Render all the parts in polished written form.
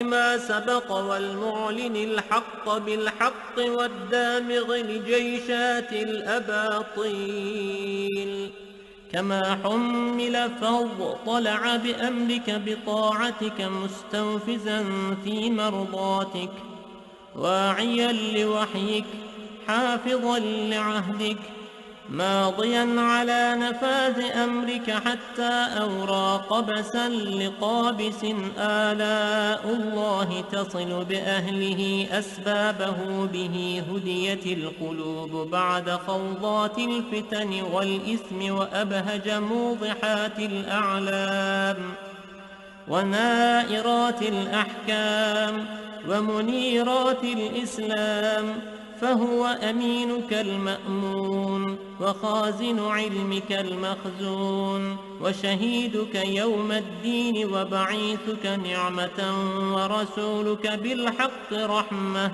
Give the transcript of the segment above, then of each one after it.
ما سبق والمعلن الحق بالحق والدامغ لجيشات الأباطيل كما حمل فاضطلع بأمرك بطاعتك مستنفذا في مرضاتك واعيا لوحيك حافظا لعهدك ماضيا على نفاذ أمرك حتى أورى قبسا لقابس آلاء الله تصل بأهله أسبابه به هديت القلوب بعد خوضات الفتن والإثم وأبهج موضحات الأعلام ونائرات الأحكام ومنيرات الإسلام فهو أمينك المأمون وخازن علمك المخزون وشهيدك يوم الدين وبعيثك نعمة ورسولك بالحق رحمة.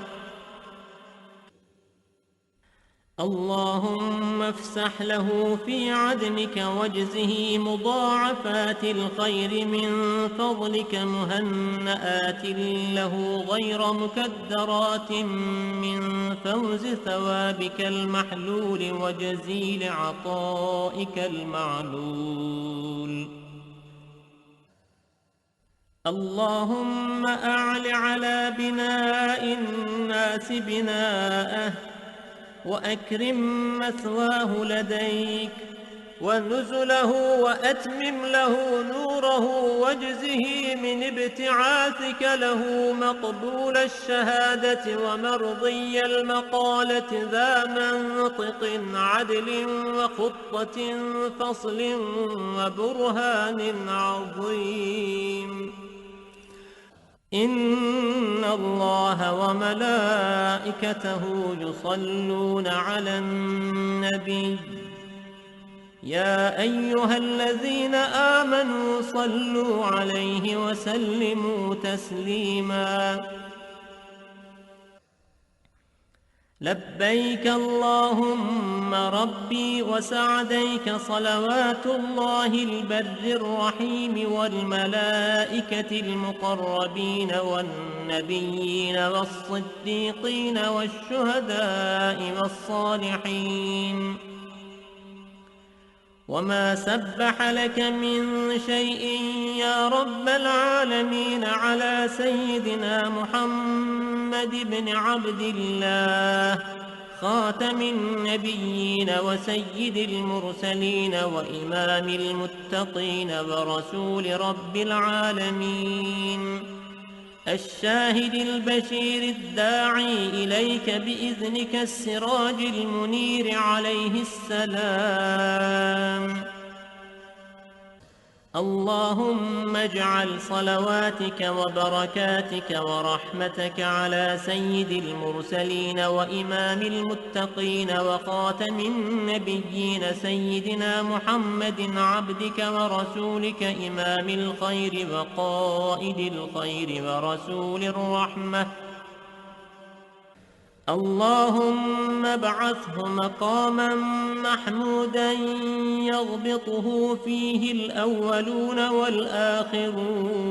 اللهم افسح له في عدنك واجزه مضاعفات الخير من فضلك مهنآت له غير مكدرات من فوز ثوابك المحلول وجزيل عطائك المعلول. اللهم أعل على بناء الناس بناءه وأكرم مثواه لديك ونزله وأتمم له نوره واجزه من ابتعاثك له مقبول الشهادة ومرضي المقالة ذا منطق عدل وخطة فصل وبرهان عظيم. إن الله وملائكته يصلون على النبي يا أيها الذين آمنوا صلوا عليه وسلموا تسليما. لبيك اللهم ربي وسعديك صلوات الله البر الرحيم والملائكة المقربين والنبيين والصديقين والشهداء والصالحين وما سبح لك من شيء يا رب العالمين على سيدنا محمد بن عبد الله خاتم النبيين وسيد المرسلين وإمام المتقين ورسول رب العالمين الشاهد البشير الداعي إليك بإذنك السراج المنير عليه السلام. اللهم اجعل صلواتك وبركاتك ورحمتك على سيد المرسلين وإمام المتقين وخاتم النبيين سيدنا محمد عبدك ورسولك إمام الخير وقائد الخير ورسول الرحمة. اللهم ابعثه مقاما محمودا يغبطه فيه الأولون والآخرون.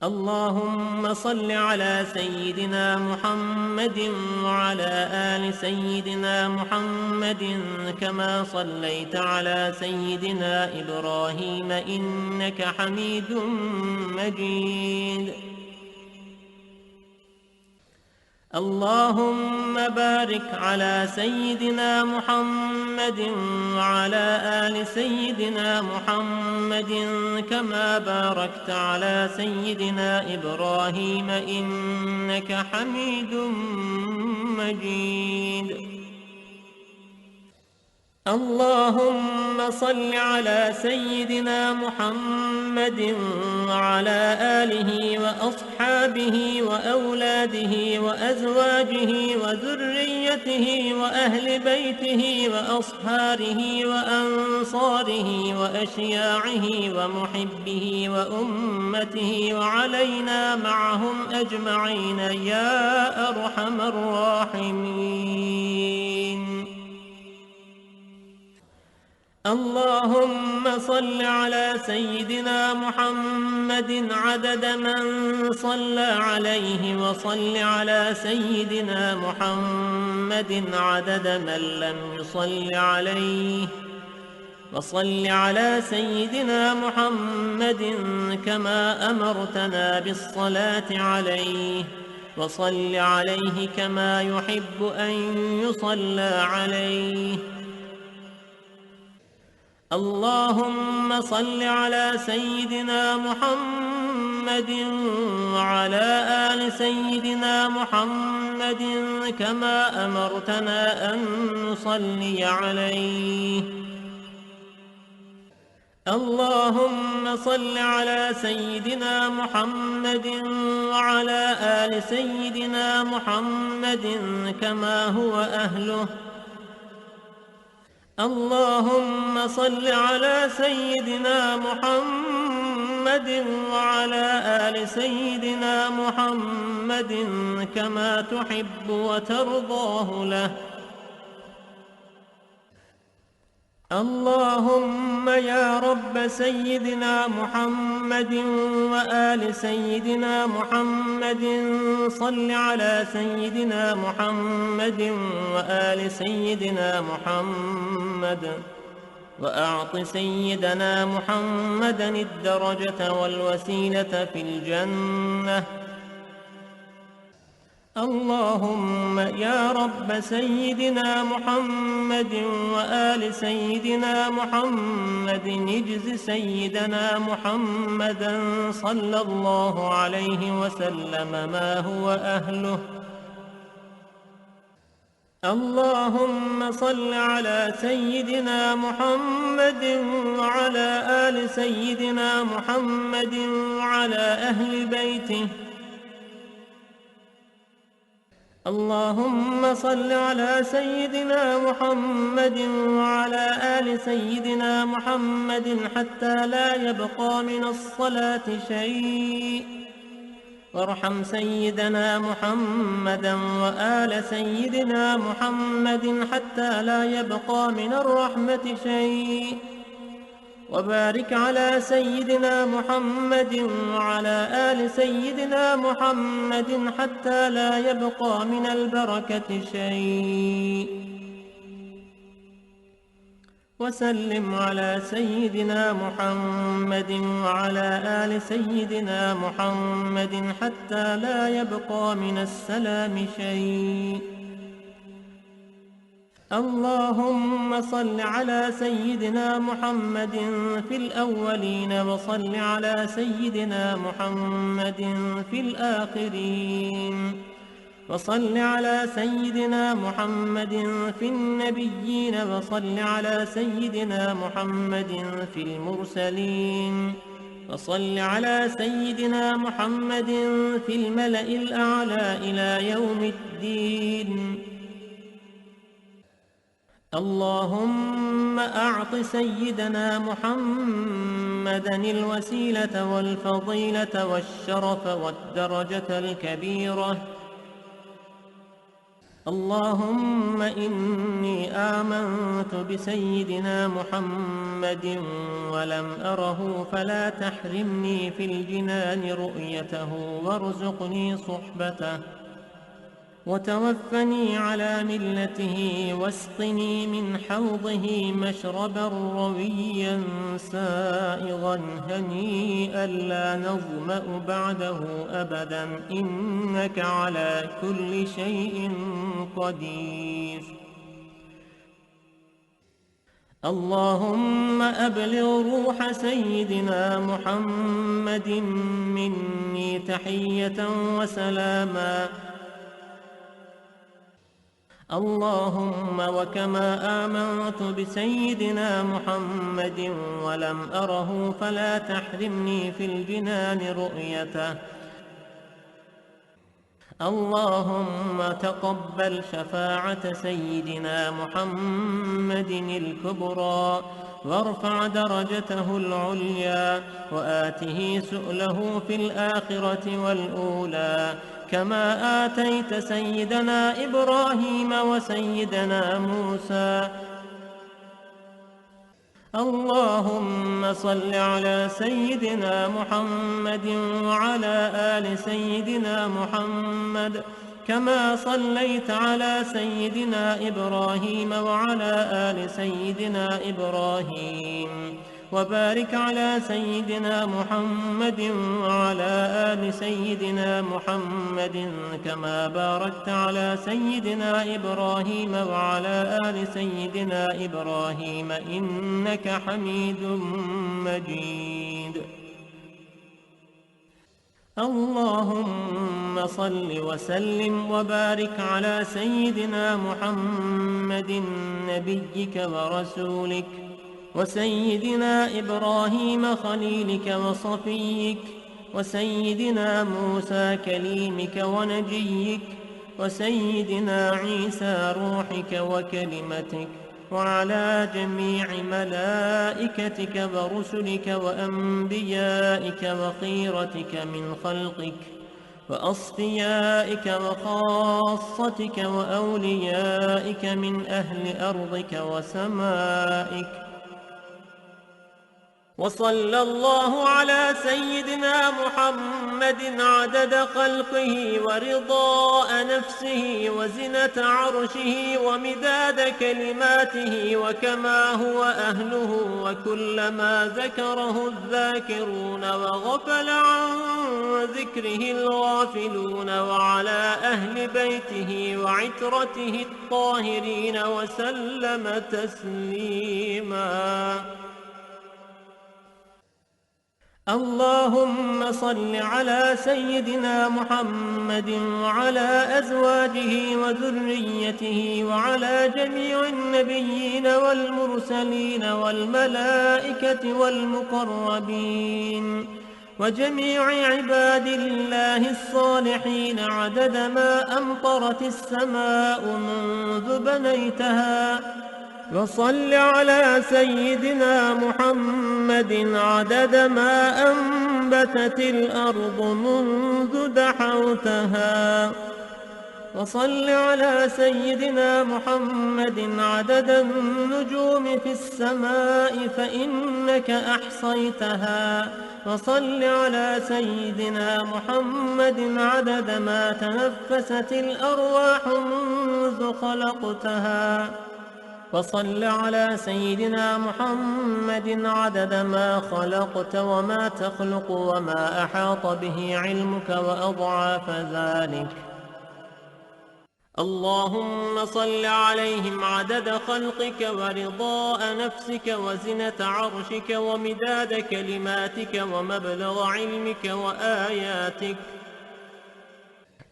اللهم صل على سيدنا محمد وعلى آل سيدنا محمد كما صليت على سيدنا إبراهيم إنك حميد مجيد. اللهم بارك على سيدنا محمد وعلى آل سيدنا محمد كما باركت على سيدنا إبراهيم إنك حميد مجيد. اللهم صل على سيدنا محمد وعلى آله وأصحابه وأولاده وأزواجه وذريته وأهل بيته وأصهاره وأنصاره وأشياعه ومحبه وأمته وعلينا معهم أجمعين يا أرحم الراحمين. اللهم صل على سيدنا محمد عدد من صلى عليه، وصل على سيدنا محمد عدد من لم يصل عليه، وصل على سيدنا محمد كما أمرتنا بالصلاة عليه، وصل عليه كما يحب أن يصلى عليه. اللهم صل على سيدنا محمد وعلى آل سيدنا محمد كما أمرتنا أن نصلي عليه. اللهم صل على سيدنا محمد وعلى آل سيدنا محمد كما هو أهله. اللهم صل على سيدنا محمد وعلى آل سيدنا محمد كما تحب وترضاه له. اللهم يا رب سيدنا محمد وآل سيدنا محمد صل على سيدنا محمد وآل سيدنا محمد، وأعط سيدنا محمدا الدرجة والوسيلة في الجنة. اللهم يا رب سيدنا محمد وآل سيدنا محمد اجز سيدنا محمدا صلى الله عليه وسلم ما هو أهله. اللهم صل على سيدنا محمد وعلى آل سيدنا محمد وعلى أهل بيته. اللهم صل على سيدنا محمد وعلى آل سيدنا محمد حتى لا يبقى من الصلاة شيء، وارحم سيدنا محمدا وآل سيدنا محمد حتى لا يبقى من الرحمة شيء، وبارك على سيدنا محمد وعلى آل سيدنا محمد حتى لا يبقى من البركة شيء، وسلم على سيدنا محمد وعلى آل سيدنا محمد حتى لا يبقى من السلام شيء. اللهم صل على سيدنا محمد في الأولين، وصل على سيدنا محمد في الآخرين، وصل على سيدنا محمد في النبيين، وصل على سيدنا محمد في المرسلين، وصل على سيدنا محمد في الملأ الأعلى إلى يوم الدين. اللهم أعط سيدنا محمدا الوسيلة والفضيلة والشرف والدرجة الكبيرة. اللهم إني آمنت بسيدنا محمد ولم أره، فلا تحرمني في الجنان رؤيته، وارزقني صحبته، وتوفني على ملته، واسقني من حوضه مشربا رويا سائغا هنيئا لا نظمأ بعده أبدا، إنك على كل شيء قدير. اللهم أبلغ روح سيدنا محمد مني تحية وسلاما. اللهم وكما آمنت بسيدنا محمد ولم أره، فلا تحرمني في الجنان رؤيته. اللهم تقبل شفاعة سيدنا محمد الكبرى، وارفع درجته العليا، وآته سؤله في الآخرة والأولى، كما آتيت سيدنا إبراهيم وسيدنا موسى. اللهم صل على سيدنا محمد وعلى آل سيدنا محمد كما صليت على سيدنا إبراهيم وعلى آل سيدنا إبراهيم، وبارك على سيدنا محمد وعلى آل سيدنا محمد كما باركت على سيدنا إبراهيم وعلى آل سيدنا إبراهيم إنك حميد مجيد. اللهم صل وسلم وبارك على سيدنا محمد نبيك ورسولك وسيدنا إبراهيم خليلك وصفيك وسيدنا موسى كليمك ونجيك وسيدنا عيسى روحك وكلمتك وعلى جميع ملائكتك ورسلك وأنبيائك وخيرتك من خلقك وأصفيائك وخاصتك وأوليائك من أهل أرضك وسمائك. وصلى الله على سيدنا محمد عدد خلقه ورضاء نفسه وزنة عرشه ومداد كلماته وكما هو أهله، وكلما ذكره الذاكرون وغفل عن ذكره الغافلون، وعلى أهل بيته وعترته الطاهرين وسلم تسليما. اللهم صل على سيدنا محمد وعلى أزواجه وذريته وعلى جميع النبيين والمرسلين والملائكة والمقربين وجميع عباد الله الصالحين عدد ما أمطرت السماء منذ بنيتها. وصل على سيدنا محمد عدد ما أنبتت الأرض منذ دحوتها. وصل على سيدنا محمد عدد النجوم في السماء فإنك أحصيتها. وصل على سيدنا محمد عدد ما تنفست الأرواح منذ خلقتها. وصل على سيدنا محمد عدد ما خلقت وما تخلق وما أحاط به علمك وأضعاف ذلك. اللهم صل عليهم عدد خلقك ورضاء نفسك وزنة عرشك ومداد كلماتك ومبلغ علمك وآياتك.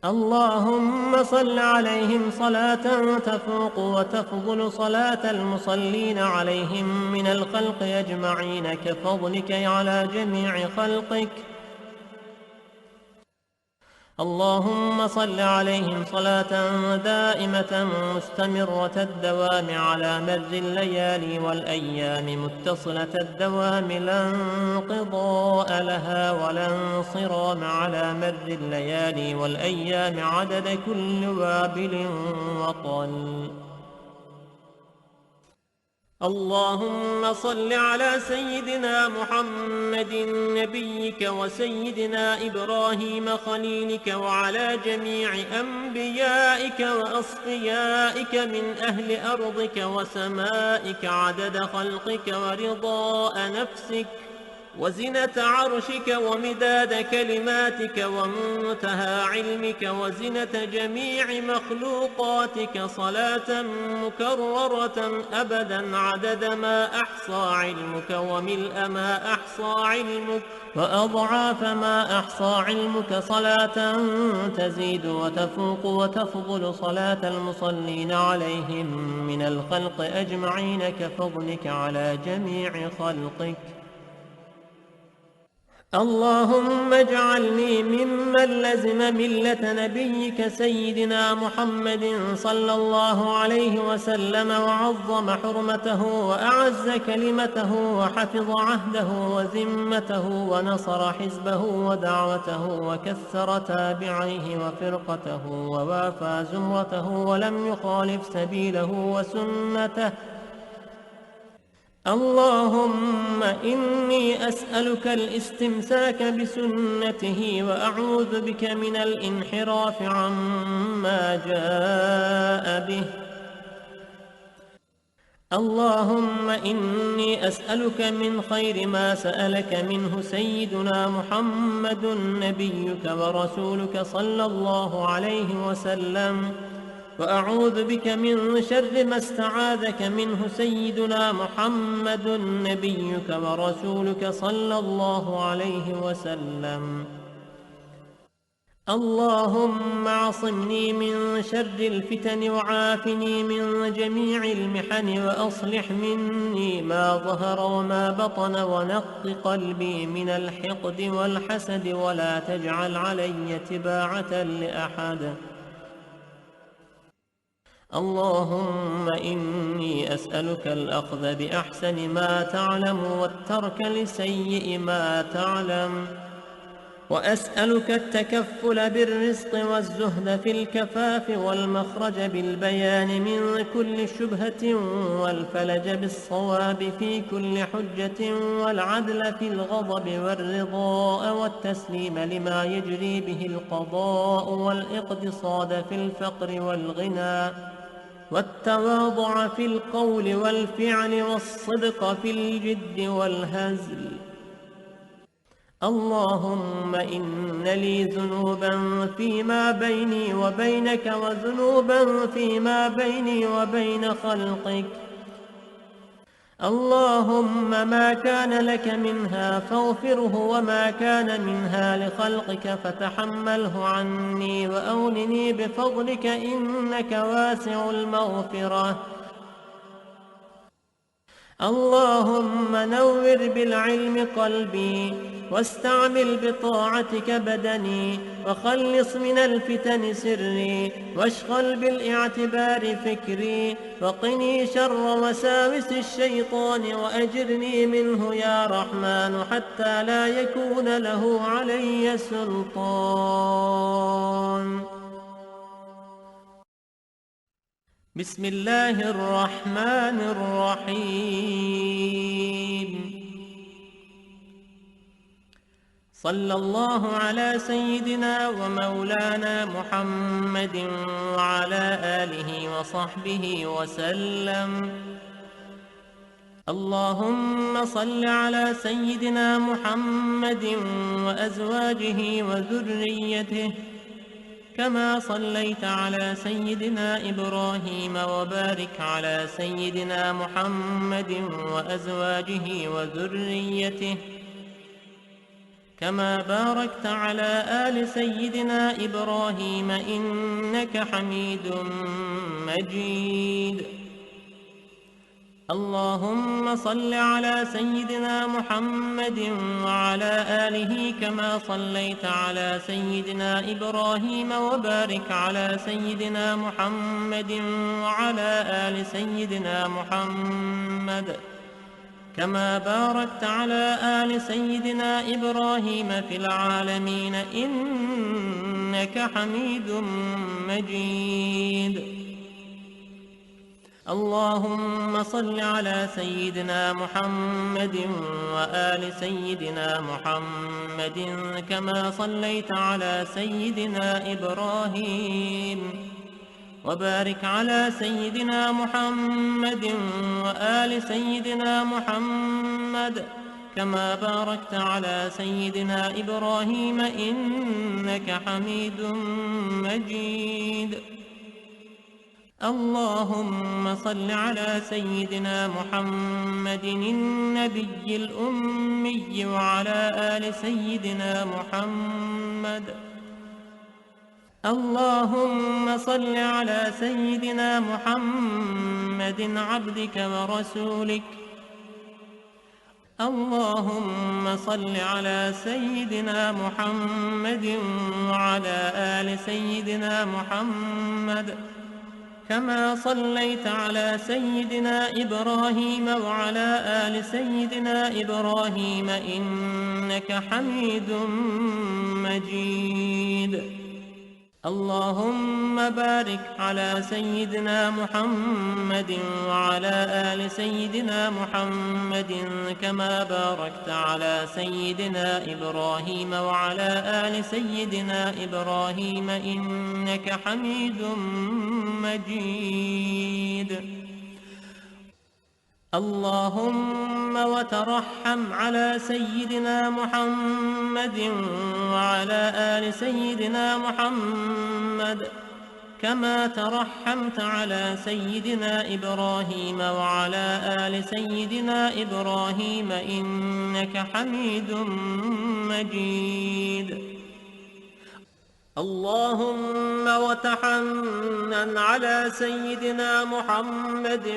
اللهم صل عليهم صلاة تفوق وتفضل صلاة المصلين عليهم من الخلق أجمعين كفضلك على جميع خلقك. اللهم صل عليهم صلاة دائمة مستمرة الدوام على مر الليالي والأيام متصلة الدوام لا انقضاء لها ولا انصرام على مر الليالي والأيام عدد كل وابل وطل. اللهم صل على سيدنا محمد نبيك وسيدنا إبراهيم خليلك وعلى جميع أنبيائك وأصفيائك من أهل أرضك وسمائك عدد خلقك ورضاء نفسك وزنة عرشك ومداد كلماتك ومنتهى علمك وزنة جميع مخلوقاتك صلاة مكررة أبدا عدد ما أحصى علمك وملء ما أحصى علمك وأضعاف ما أحصى علمك صلاة تزيد وتفوق وتفضل صلاة المصلين عليهم من الخلق أجمعين كفضلك على جميع خلقك. اللهم اجعلني ممن لزم ملة نبيك سيدنا محمد صلى الله عليه وسلم وعظم حرمته وأعز كلمته وحفظ عهده وذمته ونصر حزبه ودعوته وكثر تابعيه وفرقته ووافى زمرته ولم يخالف سبيله وسنته. اللهم إني أسألك الاستمساك بسنته وأعوذ بك من الانحراف عما جاء به. اللهم إني أسألك من خير ما سألك منه سيدنا محمد نبيك ورسولك صلى الله عليه وسلم، وأعوذ بك من شر ما استعاذك منه سيدنا محمد نبيك ورسولك صلى الله عليه وسلم. اللهم اعصمني من شر الفتن وعافني من جميع المحن وأصلح مني ما ظهر وما بطن ونق قلبي من الحقد والحسد ولا تجعل علي تباعة لأحد. اللهم إني أسألك الأخذ بأحسن ما تعلم والترك لسيء ما تعلم، وأسألك التكفل بالرزق والزهد في الكفاف والمخرج بالبيان من كل شبهة والفلج بالصواب في كل حجة والعدل في الغضب والرضاء والتسليم لما يجري به القضاء والاقتصاد في الفقر والغنى والتواضع في القول والفعل والصدق في الجد والهزل. اللهم إن لي ذنوبا فيما بيني وبينك وذنوبا فيما بيني وبين خلقك. اللهم ما كان لك منها فاغفره وما كان منها لخلقك فتحمله عني وأولني بفضلك إنك واسع المغفرة. اللهم نور بالعلم قلبي واستعمل بطاعتك بدني وخلص من الفتن سري واشغل بالاعتبار فكري وقني شر وساوس الشيطان وأجرني منه يا رحمن حتى لا يكون له علي سلطان. بسم الله الرحمن الرحيم. صلى الله على سيدنا ومولانا محمد وعلى آله وصحبه وسلم. اللهم صل على سيدنا محمد وأزواجه وذريته كما صليت على سيدنا إبراهيم وبارك على سيدنا محمد وأزواجه وذريته كما باركت على آل سيدنا إبراهيم إنك حميد مجيد. اللهم صل على سيدنا محمد وعلى آله كما صليت على سيدنا إبراهيم وبارك على سيدنا محمد وعلى آل سيدنا محمد كما باركت على آل سيدنا إبراهيم في العالمين إنك حميد مجيد. اللهم صل على سيدنا محمد وآل سيدنا محمد كما صليت على سيدنا إبراهيم وبارك على سيدنا محمد وآل سيدنا محمد كما باركت على سيدنا إبراهيم إنك حميد مجيد. اللهم صل على سيدنا محمد النبي الأمي وعلى آل سيدنا محمد. اللهم صل على سيدنا محمد عبدك ورسولك. اللهم صل على سيدنا محمد وعلى آل سيدنا محمد كما صليت على سيدنا إبراهيم وعلى آل سيدنا إبراهيم إنك حميد مجيد. اللهم بارك على سيدنا محمد وعلى آل سيدنا محمد كما باركت على سيدنا إبراهيم وعلى آل سيدنا إبراهيم إنك حميد مجيد. اللهم وترحم على سيدنا محمد وعلى آل سيدنا محمد كما ترحمت على سيدنا إبراهيم وعلى آل سيدنا إبراهيم إنك حميد مجيد. اللهم وتحنن على سيدنا محمد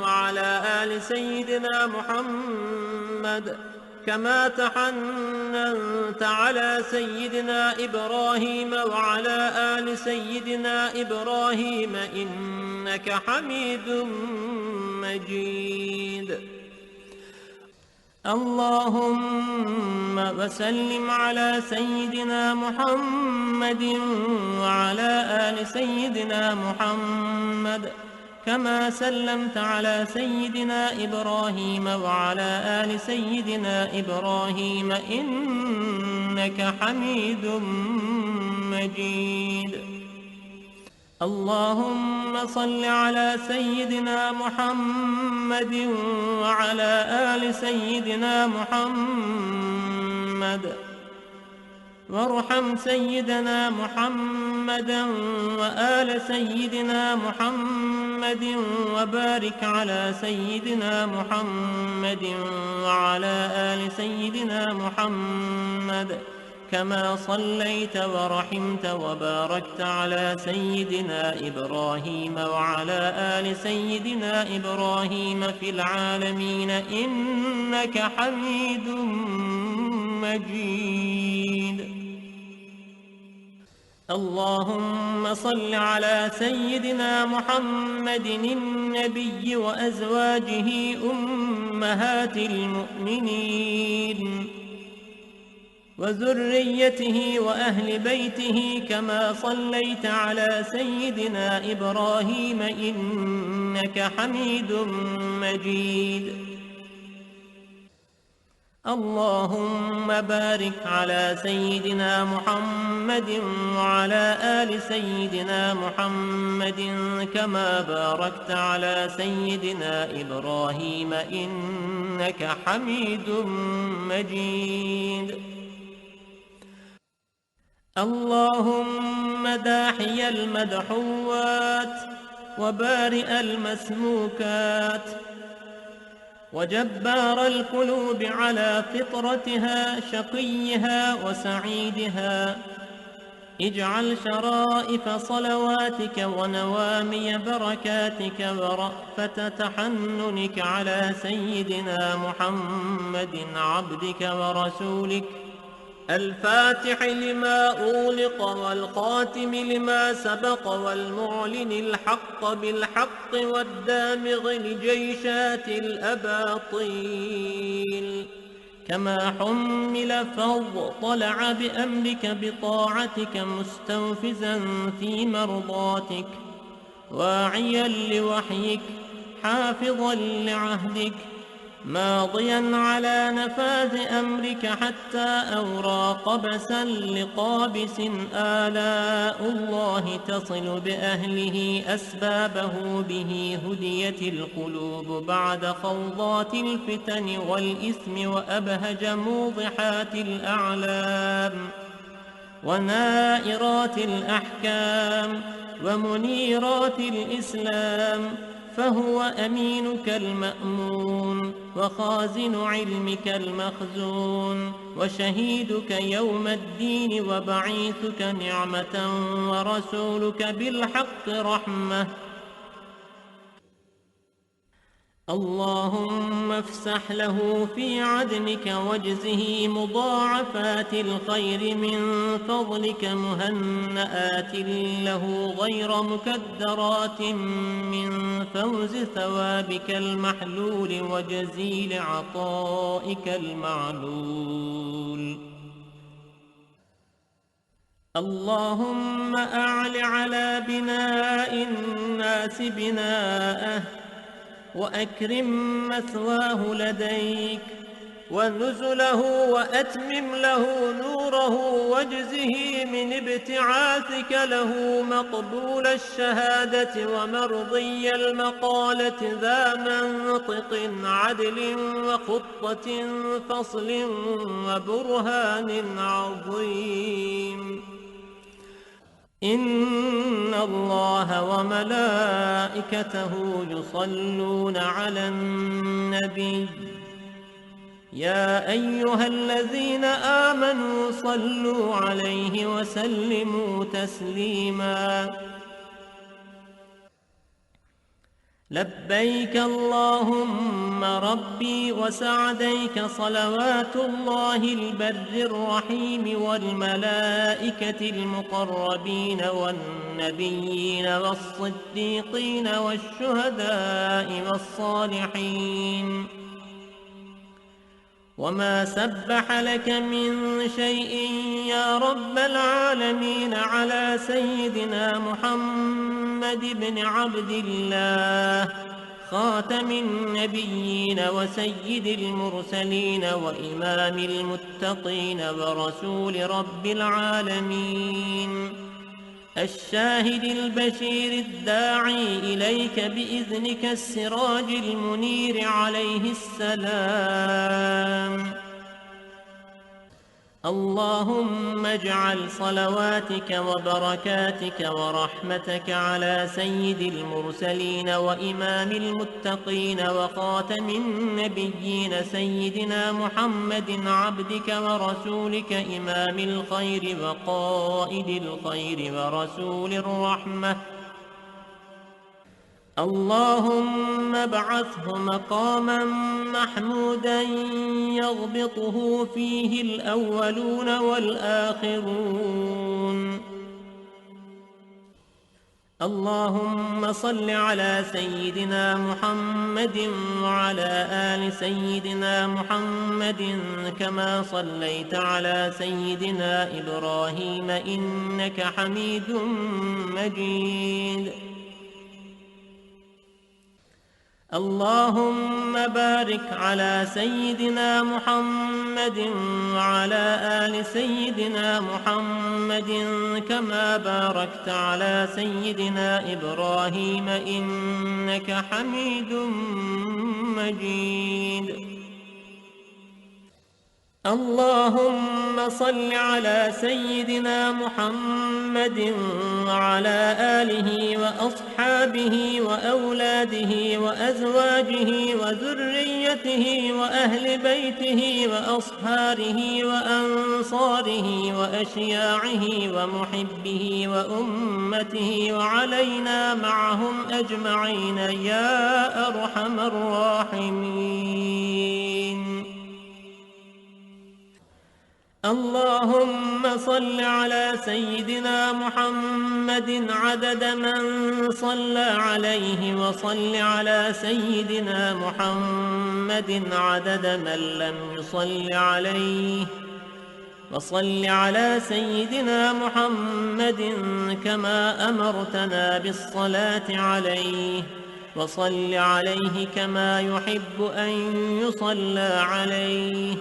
وعلى آل سيدنا محمد كما تحننت على سيدنا إبراهيم وعلى آل سيدنا إبراهيم إنك حميد مجيد. اللهم وسلم على سيدنا محمد وعلى آل سيدنا محمد كما سلمت على سيدنا إبراهيم وعلى آل سيدنا إبراهيم إنك حميد مجيد. اللهم صل على سيدنا محمد وعلى آل سيدنا محمد وارحم سيدنا محمدا وآل سيدنا محمد وبارك على سيدنا محمد وعلى آل سيدنا محمد كما صليت ورحمت وباركت على سيدنا إبراهيم وعلى آل سيدنا إبراهيم في العالمين إنك حميد مجيد. اللهم صل على سيدنا محمد النبي وأزواجه أمهات المؤمنين وذريته وأهل بيته كما صليت على سيدنا إبراهيم إنك حميد مجيد. اللهم بارك على سيدنا محمد وعلى آل سيدنا محمد كما باركت على سيدنا إبراهيم إنك حميد مجيد. اللهم داحي المدحوات وبارئ المسموكات وجبار القلوب على فطرتها شقيها وسعيدها اجعل شرائف صلواتك ونوامي بركاتك ورأفة تحننك على سيدنا محمد عبدك ورسولك الفاتح لما أغلق والخاتم لما سبق والمعلن الحق بالحق والدامغ لجيشات الأباطيل كما حمل فاضطلع بأمرك بطاعتك مستوفزا في مرضاتك واعيا لوحيك حافظا لعهدك ماضيا على نفاذ أمرك حتى أورى قبسا لقابس آلاء الله تصل بأهله أسبابه به هديت القلوب بعد خوضات الفتن والإثم وأبهج موضحات الأعلام ونائرات الأحكام ومنيرات الإسلام فهو أمينك المأمون وخازن علمك المخزون وشهيدك يوم الدين وبعيثك نعمة ورسولك بالحق رحمة. اللهم افسح له في عدنك واجزه مضاعفات الخير من فضلك مهنآت له غير مكدرات من فوز ثوابك المحلول وجزيل عطائك المعلول. اللهم أعل على بناء الناس بناءه، وأكرم مثواه لديك ونزله، وأتمم له نوره، واجزه من ابتعاثك له مقبول الشهادة ومرضي المقالة، ذا منطق عدل وخطة فصل وبرهان عظيم. إن الله وملائكته يصلون على النبي، يا أيها الذين آمنوا صلوا عليه وسلموا تسليما. لبيك اللهم ربي وسعديك، صلوات الله البر الرحيم والملائكة المقربين والنبيين والصديقين والشهداء والصالحين، وما سبح لك من شيء يا رب العالمين، على سيدنا محمد بن عبد الله، خاتم النبيين وسيد المرسلين وإمام المتقين ورسول رب العالمين، الشاهد البشير الداعي إليك بإذنك، السراج المنير عليه السلام. اللهم اجعل صلواتك وبركاتك ورحمتك على سيد المرسلين وإمام المتقين وخاتم النبيين، سيدنا محمد عبدك ورسولك، إمام الخير وقائد الخير ورسول الرحمة. اللهم ابعثه مقاما محمودا يغبطه فيه الأولون والآخرون. اللهم صل على سيدنا محمد وعلى آل سيدنا محمد، كما صليت على سيدنا إبراهيم إنك حميد مجيد. اللهم بارك على سيدنا محمد وعلى آل سيدنا محمد، كما باركت على سيدنا إبراهيم إنك حميد مجيد. اللهم صل على سيدنا محمد وعلى آله وأصحابه وأولاده وأزواجه وذريته وأهل بيته وأصهاره وأنصاره وأشياعه ومحبه وأمته، وعلينا معهم أجمعين يا أرحم الراحمين. اللهم صل على سيدنا محمد عدد من صلى عليه، وصل على سيدنا محمد عدد من لم يصل عليه، وصل على سيدنا محمد كما أمرتنا بالصلاة عليه، وصل عليه كما يحب أن يصلى عليه.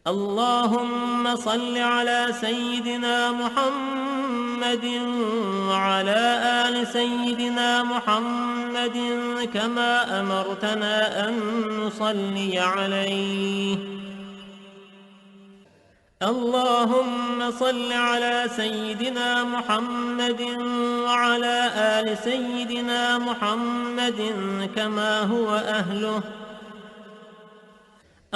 اللهم صل على سيدنا محمد وعلى آل سيدنا محمد كما أمرتنا أن نصلي عليه. اللهم صل على سيدنا محمد وعلى آل سيدنا محمد كما هو أهله.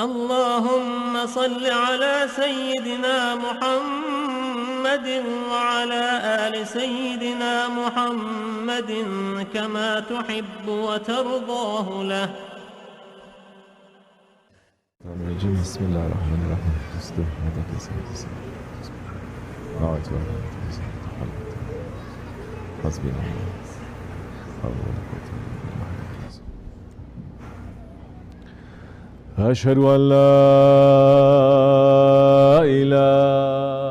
اللهم صل على سيدنا محمد وعلى آل سيدنا محمد كما تحب وترضاه له. بسم الله الرحمن الرحيم. حسبنا أشهد أن لا إله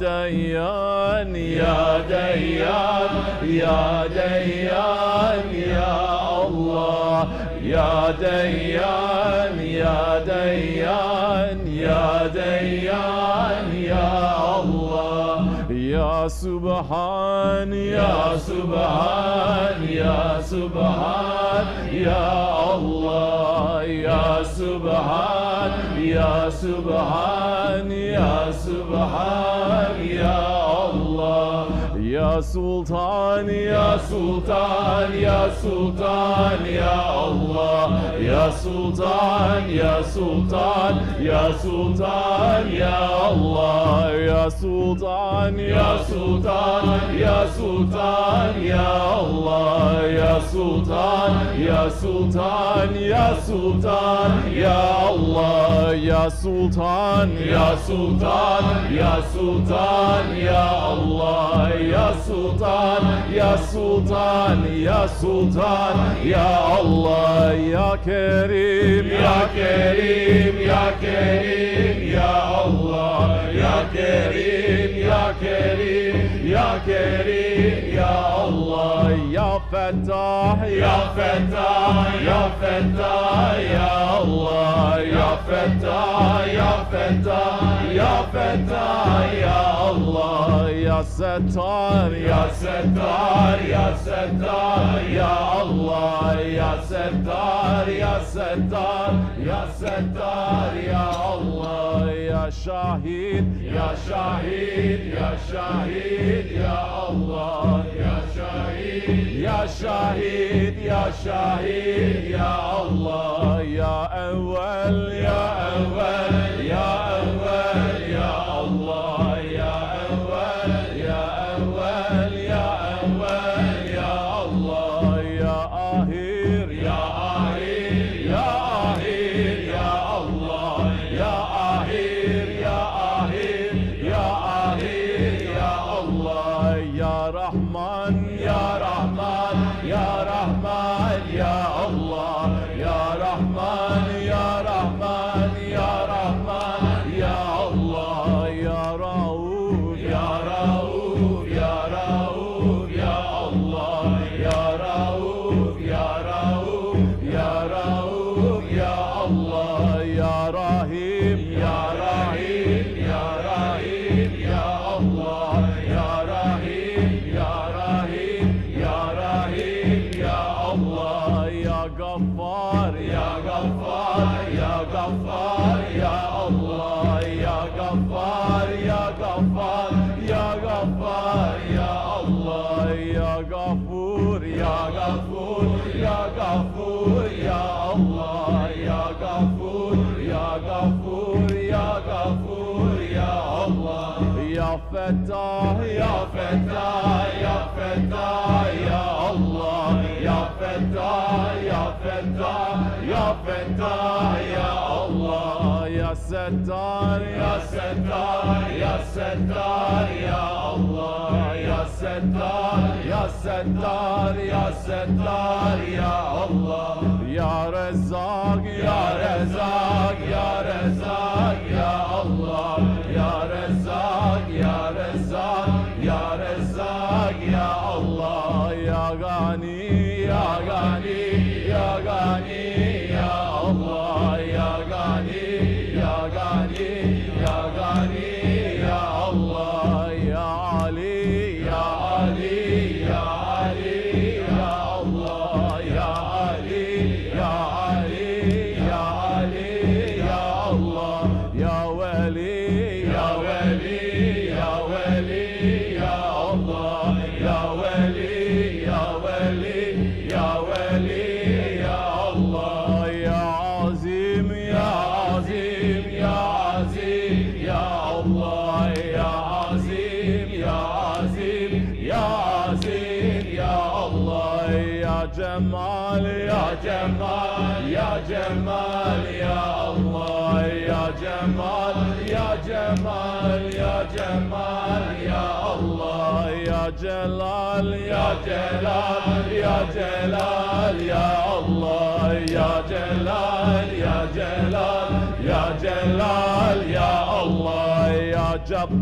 Deyyan, Ya Deyyan, Ya Deyyan, Ya Allah. Ya Deyyan, Ya Deyyan, Ya Deyyan, Ya Allah. Ya Subhan, Ya Subhan, Ya Subhan, Ya Allah. Ya Subhan, Ya Subhan, Ya Subhan, Ya Allah. Ya Sultan, Ya Sultan, Ya Sultan, Ya Allah. Ya Sultan, Ya Sultan, Ya Sultan, Ya Allah. Ya Sultan, Ya Sultan, Ya Sultan, Ya Allah. Ya Sultan, Ya Sultan, Ya Sultan, Ya Allah. Ya Sultan, Ya Sultan, Ya Sultan, Ya Allah. Ya Sultan, Ya Sultan, Ya Sultan, Ya Allah. Ya Kerim, Ya Kerim, Ya Kerim, Ya Allah. Ya Kerim, Ya Kerim, Ya Kerim, Ya Allah. Ya Fettah, Ya Fettah, Ya Fettah, Ya Allah. Ya Fettah, Ya Fettah, Ya Fettah, Ya Allah. Ya Settar, Ya Settar, Ya Settar, Ya Allah. Ya Settar, Ya Settar, Ya Settar, Ya Allah. Ya Şahid, Ya Şahid, Ya Şahid, Ya Allah. Ya Şahid, Ya Şahid, Ya Şahid, Ya Allah. Ya Evvel, Ya Evvel, Ya Evvel, Ya Allah. Ya Evvel, Ya Evvel, Ya Evvel, Ya Allah. Ya Ahir, Ya Ahir, Ya Ahir, Ya Allah. Ya Ahir, Ya Ahir, Ya Ahir, Ya Allah. Ya Rahman, Ya Rahman, Ya Rahman, Ya Allah. Ya Rahman, Ya Rahman, Ya Rahman, Ya Allah. Ya Rauf, Ya Rauf, Ya Rauf, Ya Allah. Ya Rauf, Ya Rauf, Ya Rauf, Ya Allah. Ya Rahim, Ya Rahim, Ya Rahim, Ya Allah. Ya Rahim, Ya Rahim, Ya Rahim, Ya Allah. Ya Gaffar, Ya Gaffar, Ya Gaffar, Ya Allah. Ya Gaffar, Ya Gaffar, Ya Gaffar, Ya Allah. Ya Gafur, Ya Gafur, Ya Gafur, Ya Allah. Ya Gafur, Ya Gafur, Ya Gafur, Ya Allah. Ya Fettah, Ya Fettah, Ya Fettah, Ya Allah. Ya Fettah, Ya Fettah, Ya Fettah, Ya Allah. Ya Settar, Ya Settar, Ya Settar, Ya Allah. Ya Settar, Ya Settar, Ya Settar, Ya Allah. Ya Rezzak, Ya Rezzak, Ya Rezzak, Ya Allah. Ya Rezzak, Ya Rezzak, Ya Rezzak, Ya Allah. Ya Gani, Ya Gani, Ya Gani, Ya Allah. Ya Gani, Ya Gani, Ya Gani, Ya Allah. Ya Ali, Ya Ali, Ya Ali, Ya Allah. Ya Ali, Ya Ali, Ya Ali, Ya Allah. Ya Veli, Ya Veli, Ya Veli, Ya Allah. Ya Veli, Ya Veli, Ya Veli, Ya Allah. Ya Azim, Ya Azim, Ya Azim, Ya Allah. Ya Azim, Ya Azim, Ya Azim, Ya Allah. Ya Cemal, Ya Cemal, Ya Cemal, Ya Allah. Ya Cemal, Ya Cemal, Ya Cemal, Ya Allah. Ya Celal, Ya Celal, Ya Celal, Ya Allah. Ya Celal, Ya Celal, Ya Celal, Ya Allah. Ya Cabbar,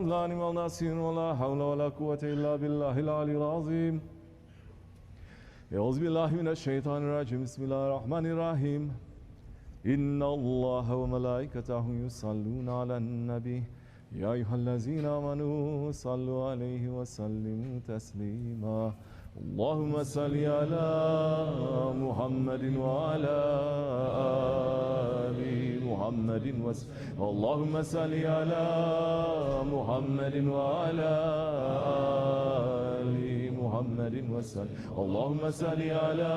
خذلان والناصين ولا حول ولا قوة إلا بالله العلي العظيم أعوذ بالله من الشيطان الرجيم بسم الله الرحمن الرحيم إن الله وملائكته يصلون على النبي يا أيها الذين آمنوا صلوا عليه وسلموا تسليما اللهم صل على محمد وعلى آل محمد اللهم صل على محمد وعلى آل محمد وسلم اللهم صل على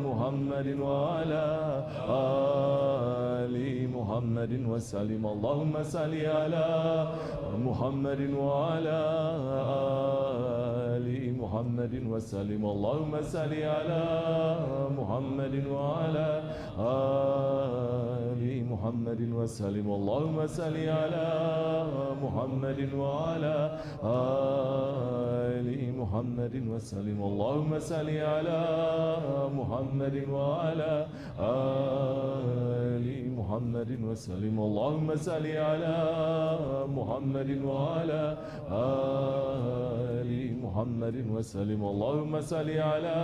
محمد وعلى آل محمد وسلم اللهم صل على محمد وعلى آل محمد وسلم اللهم صل على محمد وعلى آل محمد وسلم اللهم صل على محمد وعلى آل محمد وسلم اللهم صل على محمد وعلى آل محمد وسلم اللهم صل على محمد وعلى آل محمد وسلم اللهم صل على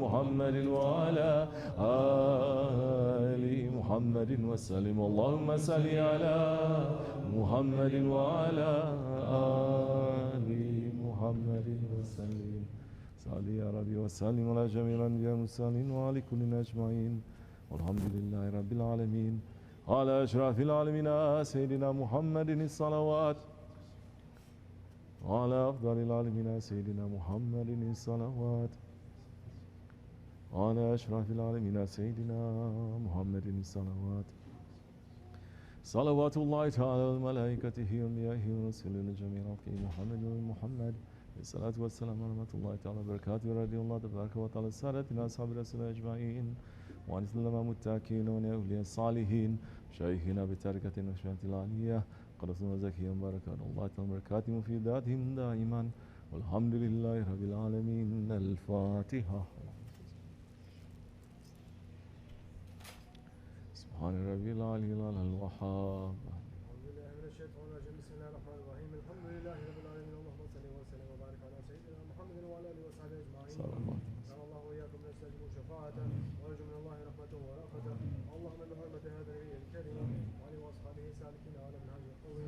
محمد وعلى آل محمد وسلم اللهم صل على محمد وعلى آل محمد وسلم صل يا ربي وسلم على جميع الأنبياء والمرسلين وعلى كل أجمعين والحمد لله رب العالمين على أشرف العالمين سيدنا محمد الصلوات وعلى أفضل العالمين سيدنا محمد الصلوات وعلى أشرف العالمين سيدنا محمد الصلوات صلوات الله تعالى وملائكته وأنبيائه ورسله جميع خلقه محمد ومحمد الصلاة والسلام ورحمة الله تعالى وبركاته رضي الله تبارك وتعالى سادتنا أصحاب رسول أجمعين وعن السلام المتكين وعن أولياء الصالحين شيخنا بتركة النشاة العالية قدسنا زكيا بركات الله تعالى وبركاته مفيداتهم دائما والحمد لله رب العالمين الفاتحة سبحان ربي العلي العلى الوهاب أعوذ بالله من الشيطان الرجيم بسم الله الرحمن الرحيم الحمد لله رب العالمين اللهم صل وسلم وبارك على سيدنا محمد وعلى آله وصحبه أجمعين نسأل الله وإياكم أن نستجيب شفاعته ونرجو من الله رحمته ورأفته اللهم بحرمة هذا النبي الكريم وعلى وأصحابه سالكين على منهج القوي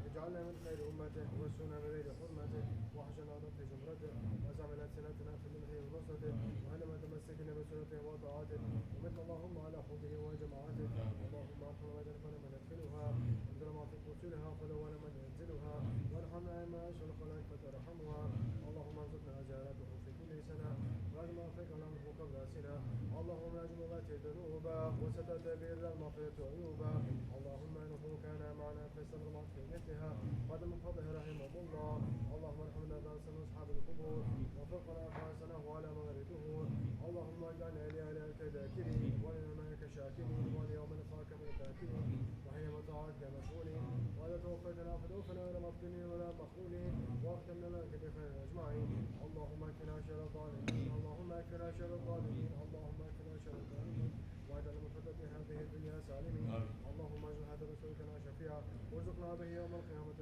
اجعلنا من خير أمته واسقنا من غير حرمته واحشرنا في زمرته وزعمنا سنتنا في منه ونصرته وأنما تمسكنا بسنته وطاعته ومثل اللهم على حوضه وجماعته اللهم ارحم ودركنا من ندخلها انزل ما في قصورها فلو من ينزلها وارحمنا ما اشهر الخلائق فترحمها اللهم ارزقنا زيارته في كل سنه رغم افريق الامر قبل سنه اللهم اجم غاتي ذنوبا وستت بر المغفره عيوبا اللهم انه كان معنا في السماوات في مثلها قد من فضله رحمه الله اللهم ارحمنا بأسنا اصحاب القبور وفقنا فاسنه على مغرب الدهور اللهم اجعلنا لآلائك ذاكرين ولنعمائك شاكرين وليوم نلقاك من الذاكرين وهي مطاعتك مسؤولين ولا توفيتنا فتوفنا غير مفتونين ولا مخذولين واختم لنا بخير اجمعين اللهم اكفنا شر الظالمين اللهم اكفنا شر الظالمين اللهم اكفنا شر الظالمين واجعل المفتة هذه الدنيا سالمين اللهم اجعل هذا رسولنا شفيعا وارزقنا به يوم القيامة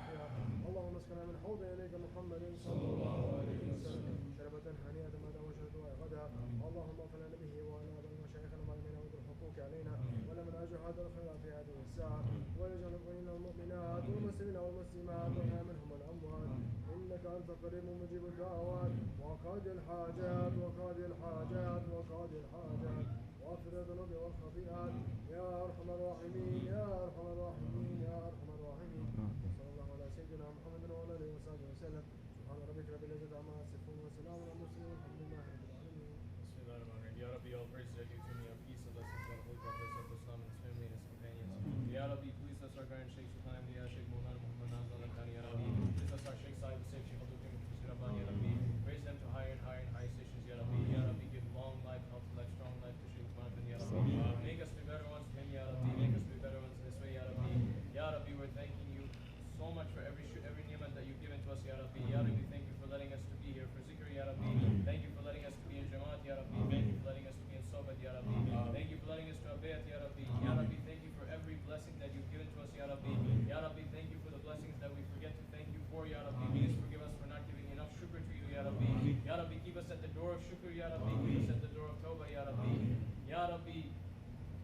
فيها اللهم اسقنا من حوض اليك محمد صلى الله عليه وسلم شربة هنيئة ما وجهت غدا اللهم اغفر لنا به وعلى مشايخنا وعلمنا وذو الحقوق علينا ولمن اجر هذا الخير في هذه الساعة ولجعل المؤمنين والمؤمنات والمسلمين والمسلمات وها منهم الاموات انك انت قريب مجيب الدعوات وقاضي الحاجات وقاضي الحاجات وقاضي الحاجات واغفر الذنوب والخطيئات يا ارحم الراحمين يا ارحم الراحمين يا ارحم الراحمين صلى الله على سيدنا محمد وعلى اله وصحبه وسلم سبحان ربك رب العزة عما يصفون وسلام على المرسلين والحمد لله رب العالمين. Bismillahirrahmanirrahim. Ya Rabbi, all praise are due to me. Of peace and blessings to our holy Prophet of Islam and his family and his companions. Ya Rabbi, please bless our Grand Sheikh Sultan Ya Sheikh Maulana Muhammad Nazal Al-Khani. Ya Rabbi, please bless our Sheikh Sahib Sheikh Sheikh Abdul Rabban. Ya Rabbi, raise them to higher and higher and higher stations. Ya Rabbi, Ya Rabbi, give long life, healthy life, strong life to Sheikh Usman. Ya Rabbi, make us be better ones to him. Ya Rabbi, make us be better ones this way. Ya Rabbi, Ya Rabbi, we're thanking you so much for every ni'mah that you've given to us, Ya Rabbi. Ya Rabbi, thank you for letting us to be here for zikr, Ya Rabbi. Thank you for letting us to be in Jamaat, Ya Rabbi. Thank you for letting us to be in Sohbat, Ya Rabbi. Thank you for letting us to Abayat, Ya Rabbi. Ya Rabbi, thank you for every blessing that you've given to us, Ya Rabbi. Ya Rabbi, thank you for the blessings that of shukr, Ya Rabbi. Keep us at the door of tawbah, Ya Rabbi. Ya Rabbi,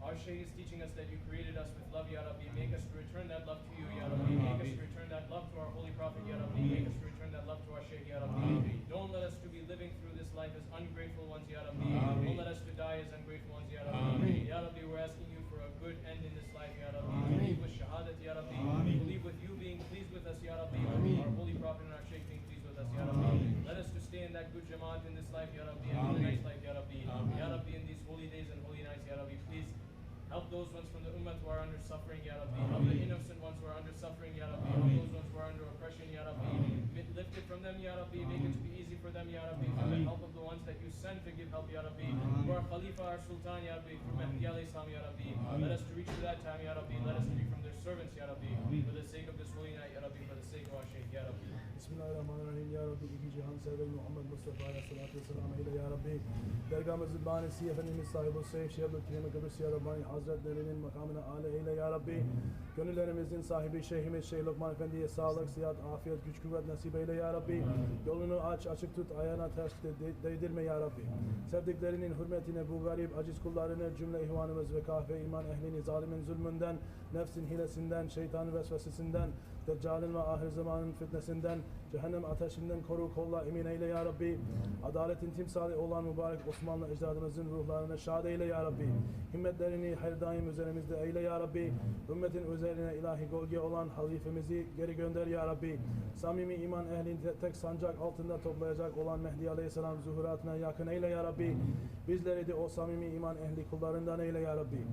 our Shaykh is teaching us that you created us with love, Ya Rabbi. Make us to return that love to you, Ya Rabbi. Make us to return that love to our Holy Prophet, Ya Rabbi. Make us to return that love to our Shaykh, Ya Rabbi. Don't let us to be living through this life as ungrateful ones, Ya Rabbi. Don't let us to die as ungrateful ones, Ya Rabbi. Ya Rabbi, we're asking you for a good end in this life, Ya Rabbi. To leave with shahadat, Ya Rabbi. To leave with you being pleased with us, Ya Rabbi. Our Holy Prophet and our Shaykh being pleased with us, Ya Rabbi. Let us to stay in that good jamaat in this life, Ya Rabbi, and in the next life, Ya Rabbi. Ya Rabbi, in these holy days and holy nights, Ya Rabbi, please help those ones from the ummah who are under suffering, Ya Rabbi. Help the innocent ones who are under suffering, Ya Rabbi. Help those ones who are under oppression, Ya Rabbi. Lift it from them, Ya Rabbi. Make it to be easy for them, Ya Rabbi. Through the help of the ones that you send to give help, Ya Rabbi. Through our Khalifa, our Sultan, Ya Rabbi. Through Mahdi alayhi salam, Ya Rabbi. Let us to reach to that time, Ya Rabbi. Let us to be from their servants, Ya Rabbi. For the sake of this holy night, Ya Rabbi. For the sake of our Shaykh, Ya Rabbi. Bismillahirrahmanirrahim. Ya Rabbi, iki cihan sever Muhammed Mustafa Aleyhisselatü Vesselam ile Ya Rabbi. Dergahımızın banisi Efendimiz sahibi Seyyid Şeyh Abdülkerim Kıbrıs Ya Rabbani Hazretlerinin makamına âle eyle Ya Rabbi. Gönüllerimizin sahibi Şeyhimiz Şeyh Lokman Efendi'ye sağlık, sıhhat, afiyet, güç, kuvvet nasip eyle Ya Rabbi. Yolunu aç, açık tut, ayağına ters değdirme Ya Rabbi. Sevdiklerinin hürmetine bu garip, aciz kullarını cümle ihvanımız ve kahve iman ehlini zalimin zulmünden, nefsin hilesinden, şeytanın vesvesesinden, Deccal'in ve ahir zamanın fitnesinden, cehennem ateşinden koru, kolla, emin eyle Ya Rabbi. Adaletin timsali olan mübarek Osmanlı ecdadımızın ruhlarına şad eyle Ya Rabbi. Himmetlerini her daim üzerimizde eyle Ya Rabbi. Ümmetin üzerine ilahi gölge olan halifemizi geri gönder Ya Rabbi. Samimi iman ehlini tek sancak altında toplayacak olan Mehdi Aleyhisselam zuhuratına yakın eyle Ya Rabbi. Bizleri de o samimi iman ehli kullarından eyle Ya Rabbi.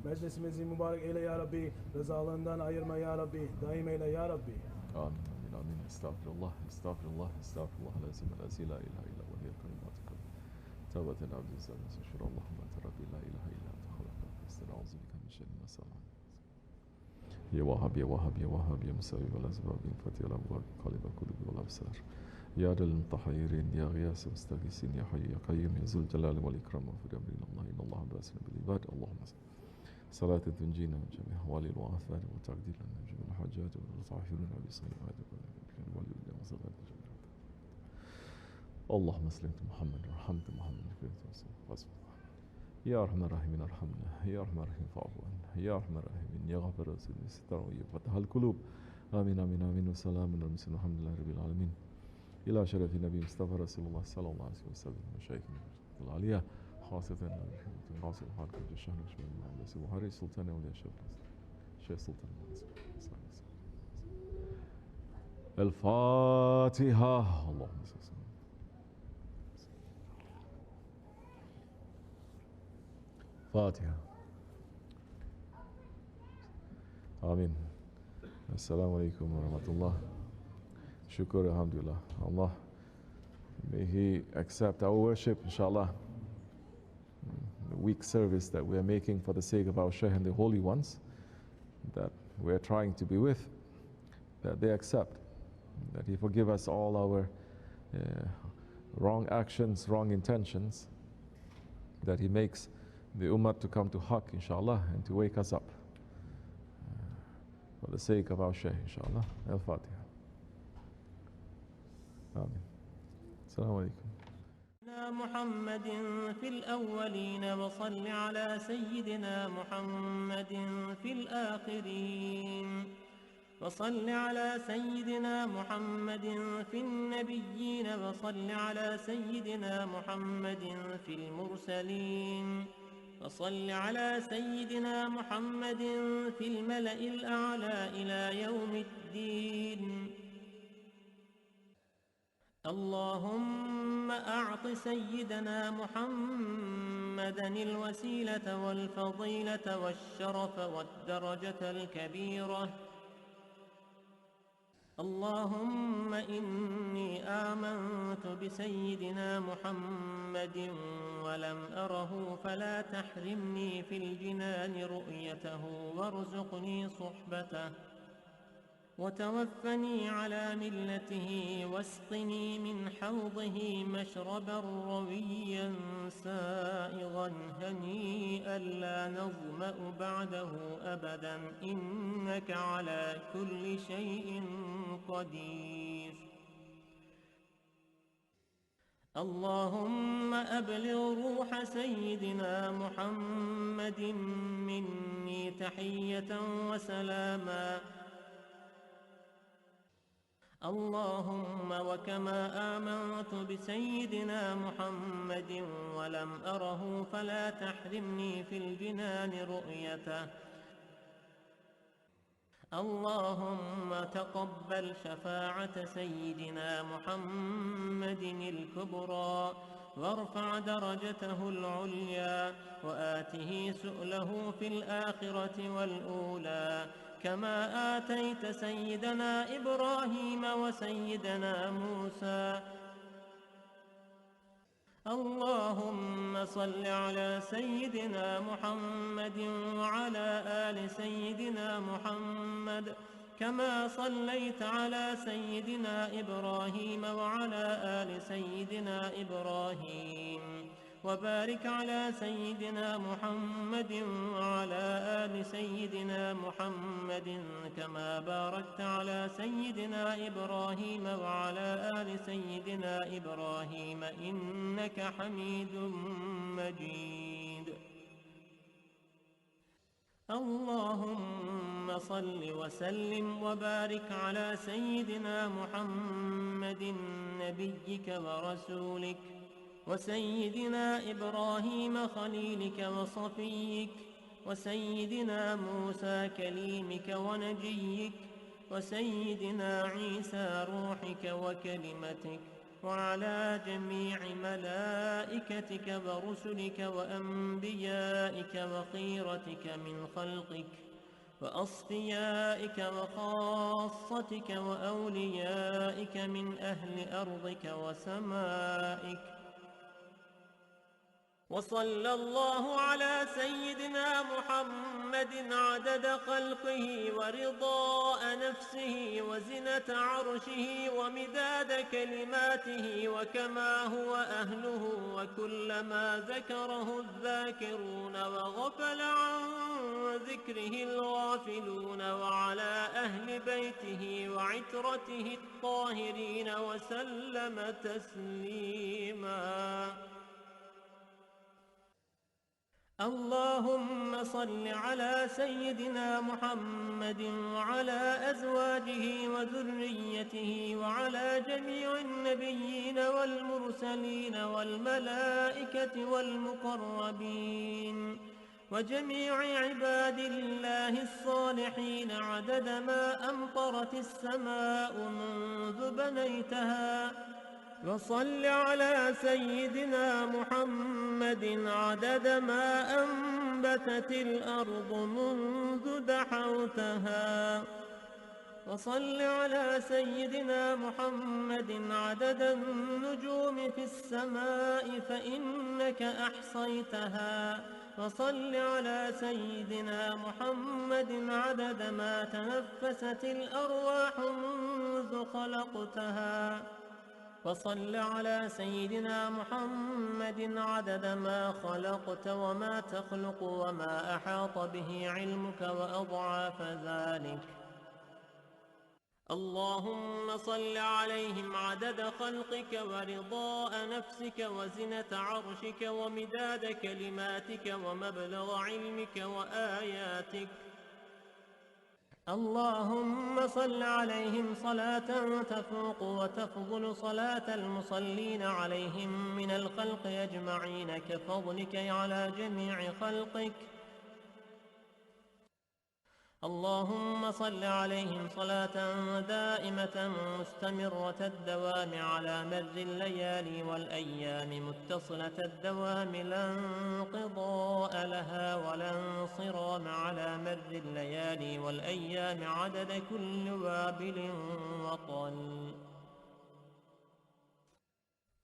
Meclisimizi mübarek eyle Ya Rabbi. Rızalığından ayırma Ya Rabbi. Daim eyle Ya Rabbi. Amin. Amin. Estağfirullah. Estağfirullah. Estağfirullah. Lazim el-azi la ilahe illa ve hiyel kalimatı kal. Tevbeten abdüzden. Şurallahümme terabbi la ilahe illa ente halakak. Estağfirullah min şerri ma sana'a. Ya Vahhab, Ya Vahhab, Ya Vahhab, Ya Musavi vel azbabin Fatih al-abwab kaliba kulubi vel absar. Ya dal mutahhirin, Ya gıyas mustagisin, Ya hayy, Ya kayyum, Ya zul celali vel ikram ve fir amrin Allah, inna Allah basirun bil ibad. Allahumma صلاة تنجينا من جميع أهوال وآثار وتعديل لنا من جميع الحاجات وتطهرنا بصيئات ولي وصلاة جميع. اللهم صل على محمد وارحمت محمد يا أرحم الراحمين ارحمنا يا أرحم الراحمين فاعف عنا يا أرحم الراحمين يا غفر الذنوب ستر وفتح القلوب آمين آمين آمين وسلام على المرسلين والحمد لله رب العالمين إلى شرف النبي مصطفى رسول الله صلى الله عليه وسلم مشايخنا العالية خاصة ناصر الحال كنت الشهر شمال المعلس وهاري سلطان أولياء شيخ سلطان الفاتحة اللهم صل وسلم فاتحة آمين السلام عليكم ورحمة الله شكر الحمد لله Allah may He accept our worship inshallah. The week service that we are making for the sake of our Shaykh and the holy ones that we are trying to be with, that they accept, that He forgive us all our wrong actions, wrong intentions, that He makes the ummah to come to haqq inshallah and to wake us up for the sake of our Shaykh inshallah. Al-Fatiha. Amin. Assalamu alaikum. محمد في الأولين وصل على سيدنا محمد في الآخرين وصل على سيدنا محمد في النبيين وصل على سيدنا محمد في المرسلين وصل على سيدنا محمد في الملأ الأعلى إلى يوم الدين. اللهم أعط سيدنا محمدا الوسيلة والفضيلة والشرف والدرجة الكبيرة. اللهم إني آمنت بسيدنا محمد ولم أره فلا تحرمني في الجنان رؤيته وارزقني صحبته وتوفني على ملته واسقني من حوضه مشربا رويا سائغا هنيئا لا نظمأ بعده أبدا إنك على كل شيء قدير. اللهم أبلغ روح سيدنا محمد مني تحية وسلاما. اللهم وكما آمنت بسيدنا محمد ولم أره فلا تحرمني في الجنان رؤيته. اللهم تقبل شفاعة سيدنا محمد الكبرى وارفع درجته العليا وآته سؤله في الآخرة والأولى كما آتيت سيدنا إبراهيم وسيدنا موسى. اللهم صل على سيدنا محمد وعلى آل سيدنا محمد كما صليت على سيدنا إبراهيم وعلى آل سيدنا إبراهيم، وبارك على سيدنا محمد وعلى آل سيدنا محمد كما باركت على سيدنا إبراهيم وعلى آل سيدنا إبراهيم إنك حميد مجيد. اللهم صل وسلم وبارك على سيدنا محمد نبيك ورسولك وسيدنا إبراهيم خليلك وصفيك وسيدنا موسى كليمك ونجيك وسيدنا عيسى روحك وكلمتك وعلى جميع ملائكتك ورسلك وأنبيائك وخيرتك من خلقك وأصفيائك وخاصتك وأوليائك من أهل أرضك وسمائك. وصلى الله على سيدنا محمد عدد خلقه ورضاء نفسه وزنة عرشه ومداد كلماته وكما هو أهله وكل ما ذكره الذاكرون وغفل عن ذكره الغافلون وعلى أهل بيته وعترته الطاهرين وسلم تسليما. اللهم صل على سيدنا محمد وعلى أزواجه وذريته وعلى جميع النبيين والمرسلين والملائكة والمقربين وجميع عباد الله الصالحين عدد ما أمطرت السماء منذ بنيتها. وصل على سيدنا محمد عدد ما أنبتت الأرض منذ دحوتها. وصل على سيدنا محمد عدد النجوم في السماء فإنك أحصيتها. وصل على سيدنا محمد عدد ما تنفست الأرواح منذ خلقتها. وصل على سيدنا محمد عدد ما خلقت وما تخلق وما أحاط به علمك وأضعاف ذلك. اللهم صل عليهم عدد خلقك ورضاء نفسك وزنة عرشك ومداد كلماتك ومبلغ علمك وآياتك. اللهم صل عليهم صلاة تفوق وتفضل صلاة المصلين عليهم من الخلق أجمعين كفضلك على جميع خلقك. اللهم صل عليهم صلاة دائمة مستمرة الدوام على مر الليالي والأيام متصلة الدوام لا انقضاء لها ولا انصرام على مر الليالي والأيام عدد كل وابل وطل.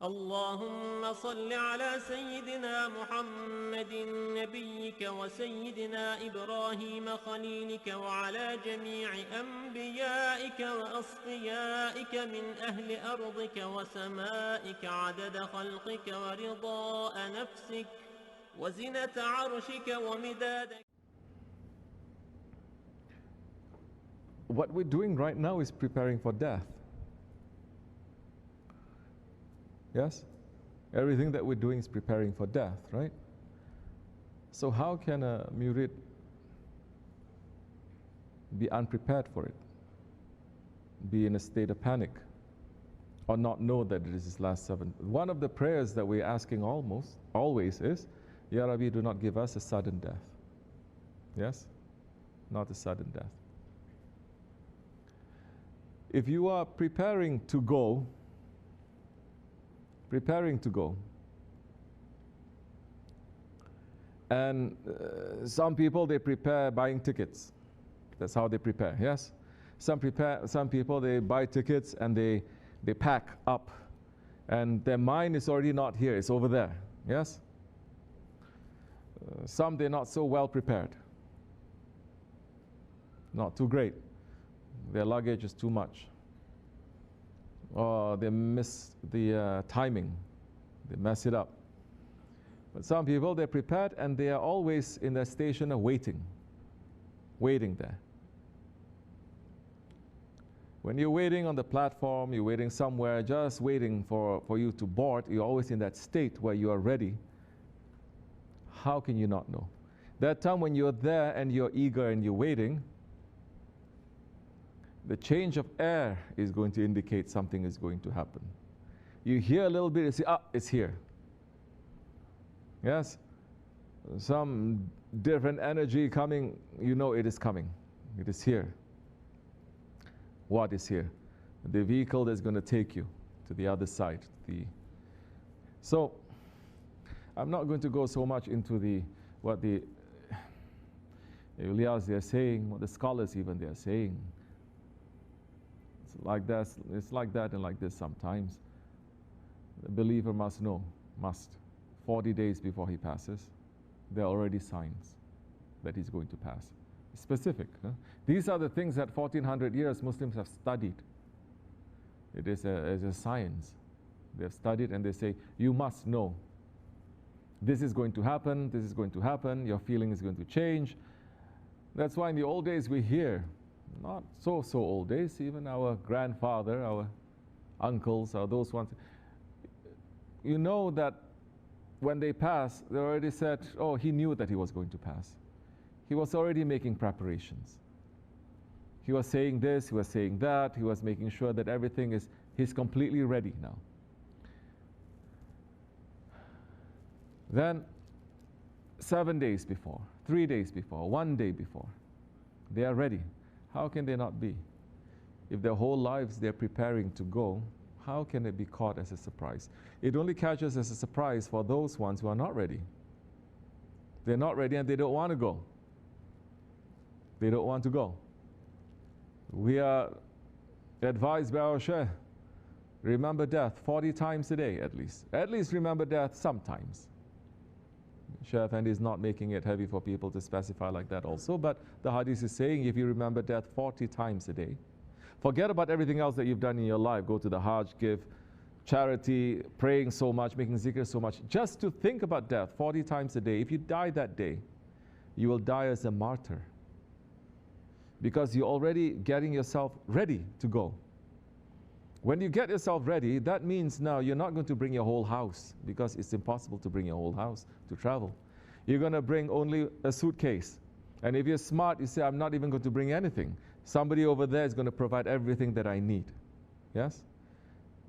اللهم صل على سيدنا محمد نبيك وسيدنا إبراهيم خليلك وعلى جميع أنبيائك وأصفيائك من أهل أرضك وسمائك عدد خلقك ورضاء نفسك وزنة عرشك ومداد. What we're doing right now is preparing for death. Yes? Everything that we're doing is preparing for death, right? So how can a murid be unprepared for it? Be in a state of panic? Or not know that it is his last 7? One of the prayers that we're asking always is, Ya Rabbi, do not give us a sudden death. Yes? Not a sudden death. If you are preparing to go, and some people, they prepare buying tickets. That's how they prepare, yes? Some people, they buy tickets and they pack up, and their mind is already not here, it's over there, yes? Some, they're not so well prepared. Not too great. Their luggage is too much. Or they miss the timing. They mess it up. But some people, they're prepared and they are always in their station of waiting there. When you're waiting on the platform, you're waiting somewhere, just waiting for you to board, you're always in that state where you are ready. How can you not know? That time when you're there and you're eager and you're waiting, the change of air is going to indicate something is going to happen. You hear a little bit, you say, it's here. Yes? Some different energy coming, you know it is coming. It is here. What is here? The vehicle that's going to take you to the other side. So, I'm not going to go so much into what the awliyas they are saying, what the scholars even they are saying. It's like that and like this sometimes. The believer must know, 40 days before he passes, there are already signs that he's going to pass. Specific. Huh? These are the things that 1400 years Muslims have studied. It is a science. They have studied and they say, you must know. This is going to happen, this is going to happen, your feeling is going to change. That's why in the old days we hear, not so old days, even our grandfather, our uncles, or those ones, you know that when they pass, they already said, oh, he knew that he was going to pass. He was already making preparations. He was saying this, he was saying that, he was making sure that everything he's completely ready now. Then, 7 days before, 3 days before, 1 day before, they are ready. How can they not be? If their whole lives they're preparing to go, how can it be caught as a surprise? It only catches as a surprise for those ones who are not ready. They're not ready and they don't want to go. They don't want to go. We are advised by our Shaykh, remember death 40 times a day at least. At least remember death sometimes. Shaykh Effendi is not making it heavy for people to specify like that also, but the hadith is saying if you remember death 40 times a day, forget about everything else that you've done in your life. Go to the Hajj, give charity, praying so much, making zikr so much. Just to think about death 40 times a day. If you die that day, you will die as a martyr. Because you're already getting yourself ready to go. When you get yourself ready, that means now you're not going to bring your whole house, because it's impossible to bring your whole house to travel. You're going to bring only a suitcase. And if you're smart, you say, I'm not even going to bring anything. Somebody over there is going to provide everything that I need. Yes?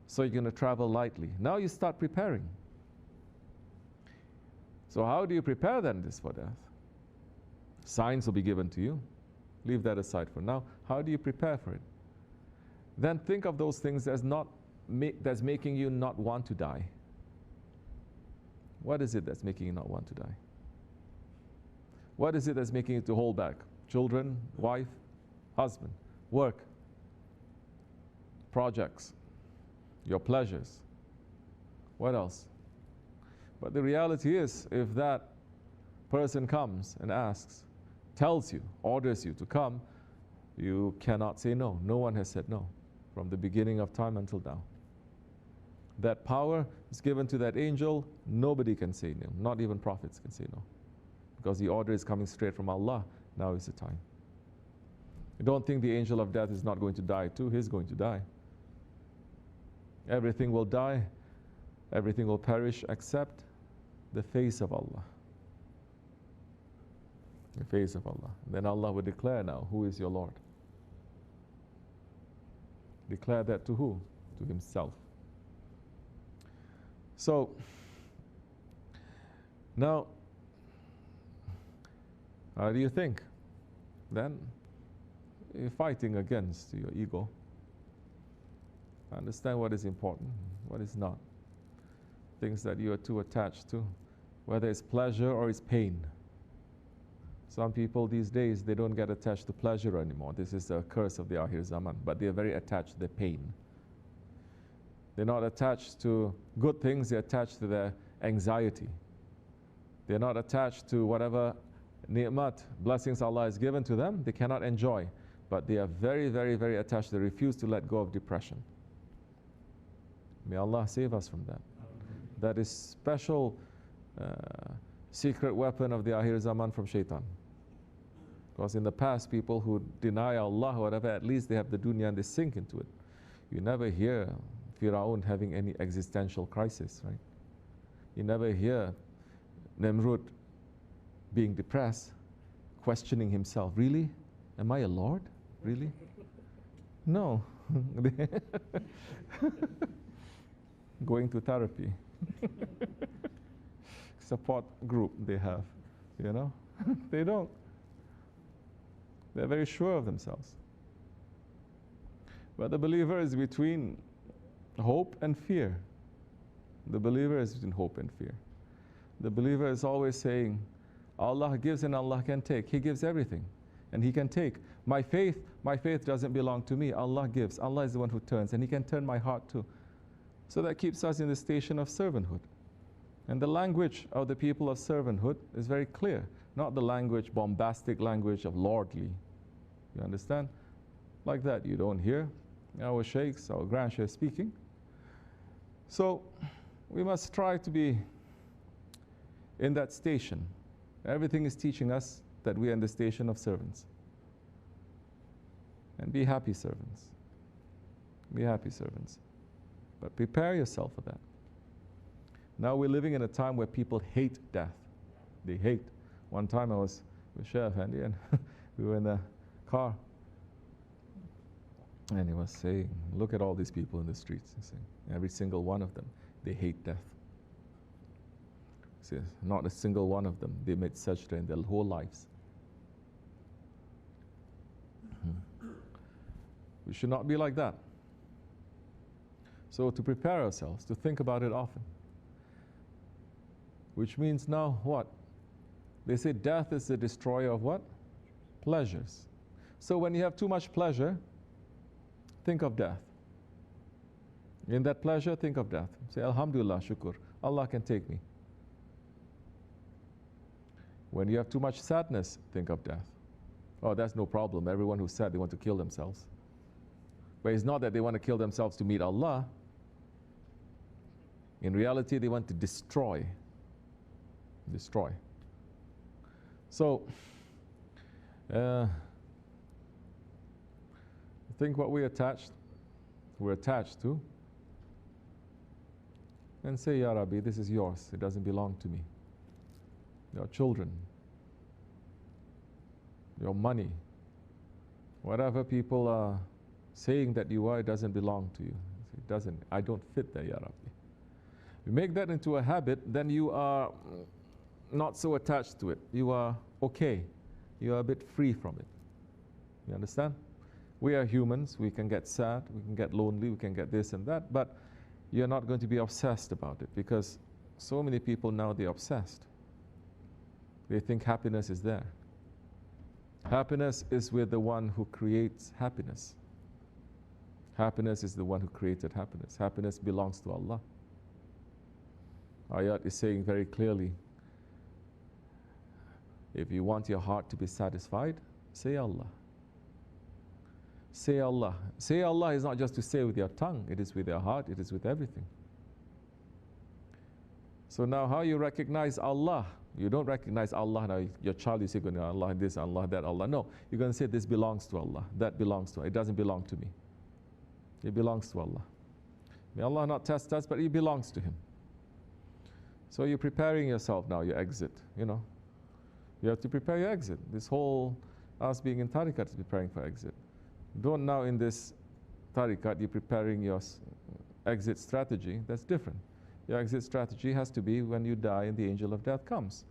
So you're going to travel lightly. Now you start preparing. So how do you prepare then this for death? Signs will be given to you. Leave that aside for now. How do you prepare for it? Then think of those things that's making you not want to die. What is it that's making you not want to die? What is it that's making you to hold back? Children, wife, husband, work, projects, your pleasures. What else? But the reality is, if that person comes and asks, tells you, orders you to come, you cannot say no. No one has said no from the beginning of time until now. That power is given to that angel. Nobody can say no. Not even prophets can say no. Because the order is coming straight from Allah. Now is the time. You don't think the angel of death is not going to die too. He's going to die. Everything will die. Everything will perish except the face of Allah. The face of Allah. Then Allah will declare now, who is your Lord? Declare that to who? To Himself. So, now, how do you think? Then, you're fighting against your ego. Understand what is important, what is not. Things that you are too attached to, whether it's pleasure or it's pain. Some people these days, they don't get attached to pleasure anymore. This is the curse of the Akhir Zaman. But they are very attached to the pain. They're not attached to good things, they're attached to their anxiety. They're not attached to whatever ni'mat, blessings Allah has given to them, they cannot enjoy. But they are very, very, very attached. They refuse to let go of depression. May Allah save us from that. That is special secret weapon of the Akhir Zaman from shaitan. Because in the past, people who deny Allah or whatever, at least they have the dunya and they sink into it. You never hear Fir'aun having any existential crisis, right? You never hear Nimrud being depressed, questioning himself. Really? Am I a lord? Really? No. Going to therapy. Support group they have, you know? They don't. They're very sure of themselves. But the believer is between hope and fear. The believer is between hope and fear. The believer is always saying, Allah gives and Allah can take. He gives everything and He can take. My faith doesn't belong to me. Allah gives. Allah is the one who turns, and He can turn my heart too. So that keeps us in the station of servanthood. And the language of the people of servanthood is very clear. Not the language, bombastic language of lordly. You understand? Like that, you don't hear our sheikhs, our grand sheikhs speaking. So, we must try to be in that station. Everything is teaching us that we are in the station of servants. And be happy servants. Be happy servants. But prepare yourself for that. Now we're living in a time where people hate death. They hate. One time I was with Sheikh Effendi and we were in the car. And he was saying, look at all these people in the streets. He's saying, every single one of them, they hate death. He says, not a single one of them, they made sajda in their whole lives. We should not be like that. So to prepare ourselves, to think about it often. Which means now what? They say death is the destroyer of what? Pleasures. So when you have too much pleasure, think of death. In that pleasure, think of death. Say, Alhamdulillah, shukr. Allah can take me. When you have too much sadness, think of death. Oh, that's no problem. Everyone who's sad, they want to kill themselves. But it's not that they want to kill themselves to meet Allah. In reality, they want to destroy. Destroy. So, think what we're attached to, and say, Ya Rabbi, this is yours. It doesn't belong to me. Your children, your money, whatever people are saying that you are, it doesn't belong to you. It doesn't. I don't fit there, Ya Rabbi. You make that into a habit, then you are not so attached to it. You are okay. You are a bit free from it. You understand? We are humans. We can get sad. We can get lonely. We can get this and that. But you're not going to be obsessed about it, because so many people now, they're obsessed. They think happiness is there. Happiness is with the one who creates happiness. Happiness is the one who created happiness. Happiness belongs to Allah. Ayat is saying very clearly, if you want your heart to be satisfied, say Allah. Say Allah. Say Allah is not just to say with your tongue, it is with your heart, it is with everything. So now how you recognize Allah? You don't recognize Allah now. Your child, you say, Allah this, Allah that, Allah. No, you're going to say this belongs to Allah. That belongs to Allah. It doesn't belong to me. It belongs to Allah. May Allah not test us, but it belongs to Him. So you're preparing yourself now, your exit, you know. You have to prepare your exit. This whole, us being in tariqat is preparing for exit. Don't now in this tariqat, you're preparing your exit strategy. That's different. Your exit strategy has to be when you die and the angel of death comes.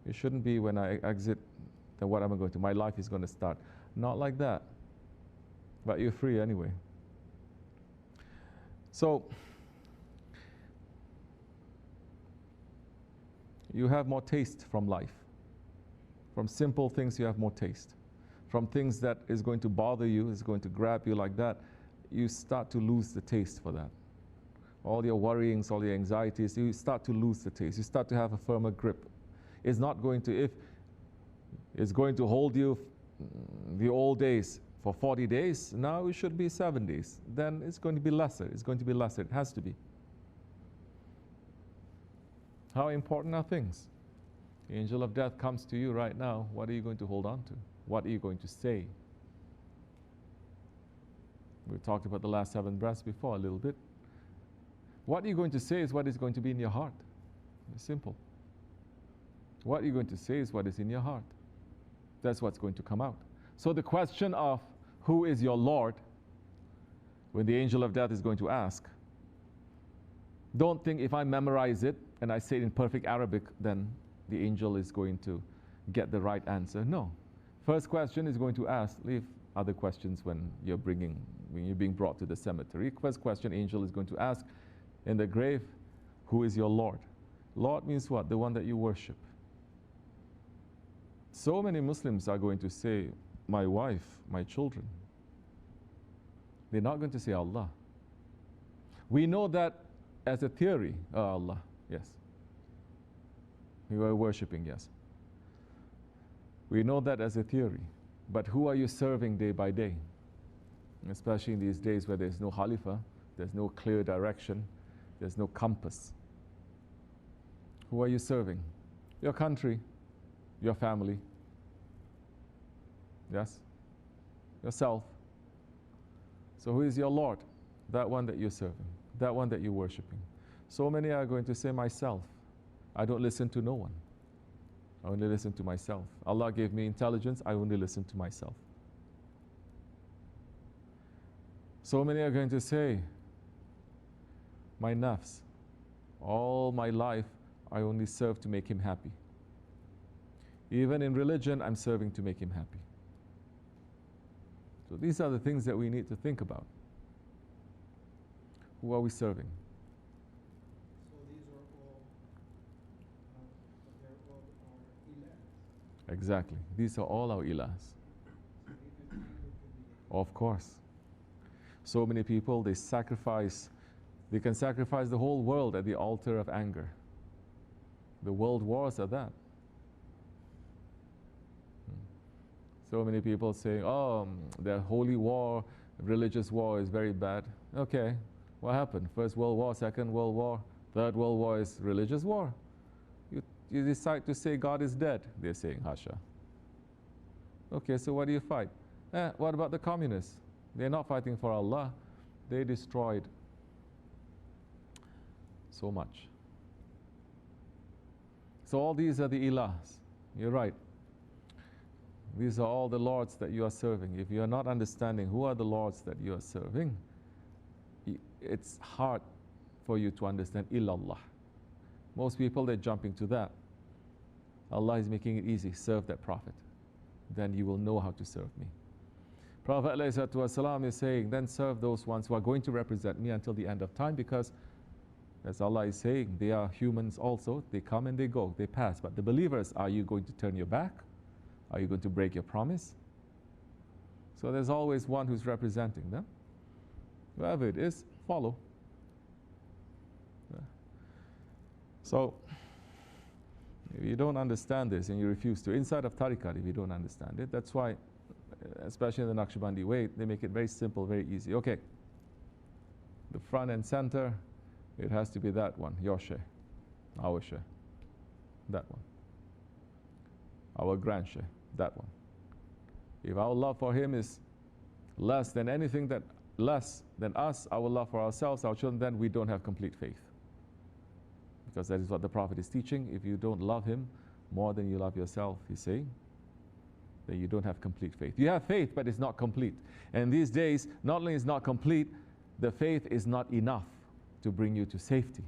It shouldn't be when I exit, then what am I going to, my life is going to start. Not like that. But you're free anyway. So, you have more taste from life. From simple things you have more taste. From things that is going to bother you, is going to grab you like that, you start to lose the taste for that. All your worryings, all your anxieties, you start to lose the taste. You start to have a firmer grip. It's not going to, if it's going to hold you the old days for 40 days, now it should be 7 days. Then it's going to be lesser. It's going to be lesser. It has to be. How important are things? The angel of death comes to you right now. What are you going to hold on to? What are you going to say? We talked about the last 7 breaths before a little bit. What are you going to say is what is going to be in your heart. It's simple. What you're going to say is what is in your heart. That's what's going to come out. So the question of who is your Lord, when the angel of death is going to ask, don't think if I memorize it and I say it in perfect Arabic, then the angel is going to get the right answer. No. First question is going to ask, leave other questions when you're being brought to the cemetery. First question angel is going to ask in the grave, who is your Lord? Lord means what? The one that you worship. So many Muslims are going to say, my wife, my children. They're not going to say Allah. We know that as a theory, Allah, yes. You are worshipping, yes. We know that as a theory. But who are you serving day by day? Especially in these days where there's no Khalifa, there's no clear direction, there's no compass. Who are you serving? Your country, your family, yes? Yourself. So who is your Lord? That one that you're serving, that one that you're worshipping. So many are going to say, myself. I don't listen to no one. I only listen to myself. Allah gave me intelligence, I only listen to myself. So many are going to say, my nafs, all my life I only serve to make him happy. Even in religion, I'm serving to make him happy. So these are the things that we need to think about. Who are we serving? So these are all, they're all our ilahs. Exactly. These are all our ilahs. Of course. So many people, they can sacrifice the whole world at the altar of anger. The world wars are that. So many people say, oh, the holy war, religious war is very bad. Okay, what happened? First World War, Second World War, Third World War is religious war. You decide to say God is dead, they're saying, Hasha. Okay, so what do you fight? What about the communists? They're not fighting for Allah. They destroyed so much. So all these are the ilahs. You're right. These are all the lords that you are serving. If you are not understanding who are the lords that you are serving, it's hard for you to understand illallah. Most people, they're jumping to that. Allah is making it easy. Serve that Prophet. Then you will know how to serve me. Prophet ﷺ is saying, then serve those ones who are going to represent me until the end of time, because as Allah is saying, they are humans also. They come and they go, they pass. But the believers, are you going to turn your back? Are you going to break your promise? So there's always one who's representing them. Whoever it is, follow. So, if you don't understand this and you refuse to, inside of tariqat, if you don't understand it, that's why, especially in the Naqshbandi way, they make it very simple, very easy. Okay, the front and center, it has to be that one, your shaykh, our shaykh, that one. Our grand shaykh, that one. If our love for him is less than anything that, less than us, our love for ourselves, our children, then we don't have complete faith. Because that is what the Prophet is teaching. If you don't love him more than you love yourself, he's saying, then you don't have complete faith. You have faith, but it's not complete. And these days, not only is it not complete, the faith is not enough to bring you to safety.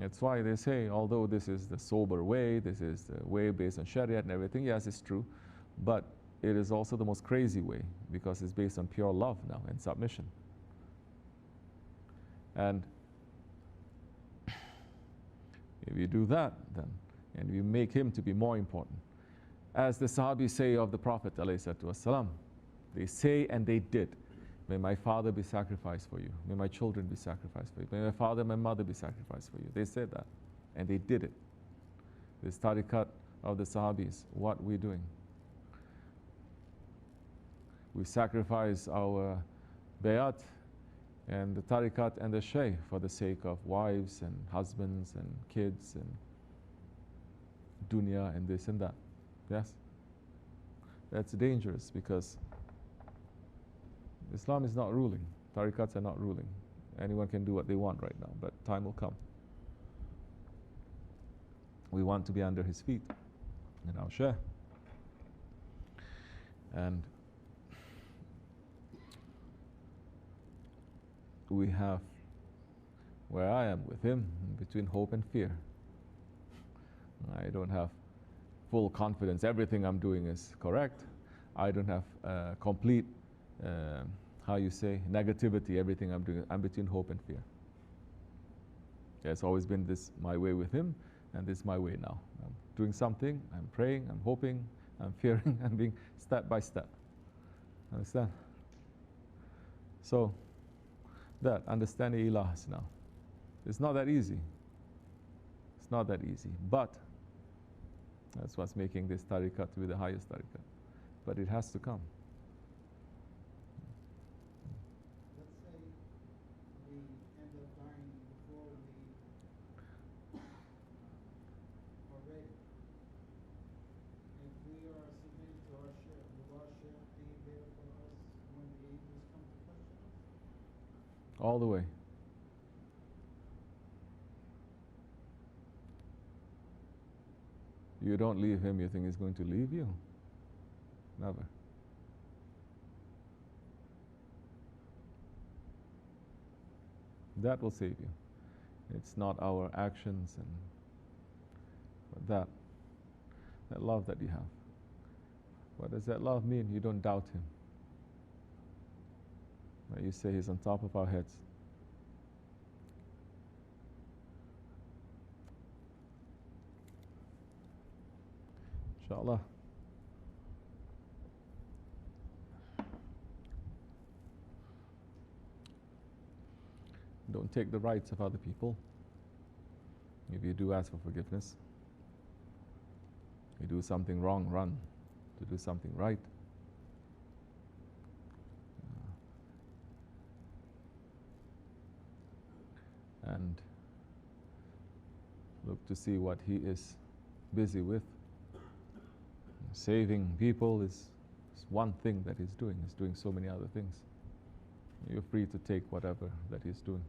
That's why they say, although this is the sober way, this is the way based on Sharia and everything, yes, it's true, but it is also the most crazy way because it's based on pure love now and submission. And if you do that, then, and you make him to be more important, as the Sahabis say of the Prophet ﷺ, they say and they did, may my father be sacrificed for you, may my children be sacrificed for you, may my father and my mother be sacrificed for you. They said that, and they did it. This tariqat of the Sahabis, what we're doing. We sacrifice our bayat and the tariqat and the shaykh for the sake of wives and husbands and kids and dunya and this and that. Yes? That's dangerous because Islam is not ruling. Tariqats are not ruling. Anyone can do what they want right now, but time will come. We want to be under his feet in our shaykh. And we have, where I am with him, between hope and fear. I don't have full confidence everything I'm doing is correct. I don't have complete, how you say, negativity, everything I'm doing. I'm between hope and fear. It's always been this my way with him, and this is my way now. I'm doing something, I'm praying, I'm hoping, I'm fearing, I'm being step by step. Understand? So, that, understanding ilahs now. It's not that easy. It's not that easy. But, that's what's making this tariqat to be the highest tariqat. But it has to come. Let's say we end up dying before we are ready. If we are submitted to our share, will our share be there for us when the angels come to question us? All the way. You don't leave him, you think he's going to leave you? Never. That will save you. It's not our actions and but that love that you have. What does that love mean? You don't doubt him. You say he's on top of our heads. Inshallah. Don't take the rights of other people. If you do ask for forgiveness, you do something wrong, run to do something right. And look to see what he is busy with. Saving people is one thing that he's doing. He's doing so many other things. You're free to take whatever that he's doing.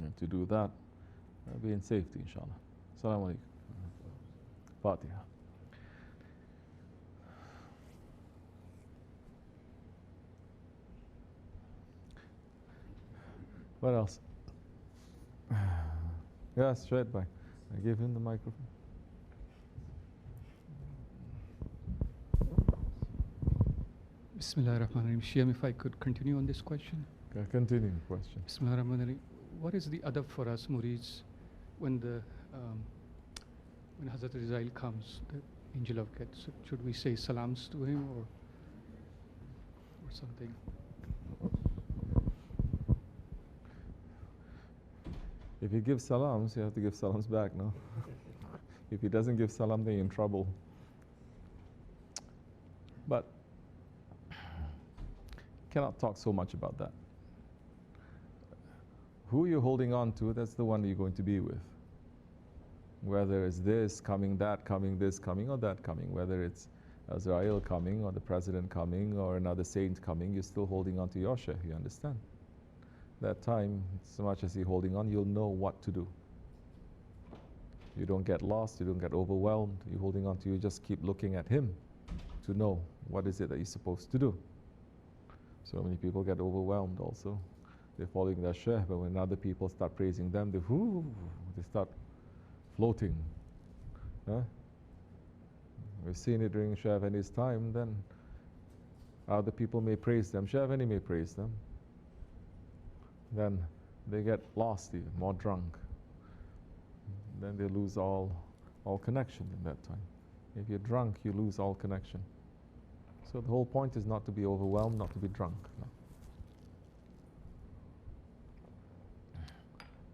And to do that, be in safety, inshallah. Assalamu alaikum. Fatiha. What else? Yes, straight back. I give him the microphone. BismillahirRahmanirRahim. Shyam, if I could continue on this question. Continue question. BismillahirRahmanirRahim. What is the adab for us, murids, when Hazrat Rizal comes, the angel of death? So should we say salams to him or something? If he gives salams, you have to give salams back, no? If he doesn't give salam, then you're in trouble. But cannot talk so much about that. Who you're holding on to, that's the one you're going to be with. Whether it's this coming, that coming, this coming, or that coming, whether it's Azrael coming, or the president coming, or another saint coming, you're still holding on to your shaykh, you understand? that time, so much as you're holding on, you'll know what to do. You don't get lost, you don't get overwhelmed, you're holding on to, you just keep looking at him to know what is it that you're supposed to do. So many people get overwhelmed also. They're following their shaykh, but when other people start praising them, they start floating. Huh? We've seen it during Shaykh Effendi's time, then other people may praise them, Shaykh Effendi may praise them. Then they get lost even, more drunk. Then they lose all connection in that time. If you're drunk, you lose all connection. So the whole point is not to be overwhelmed, not to be drunk. No.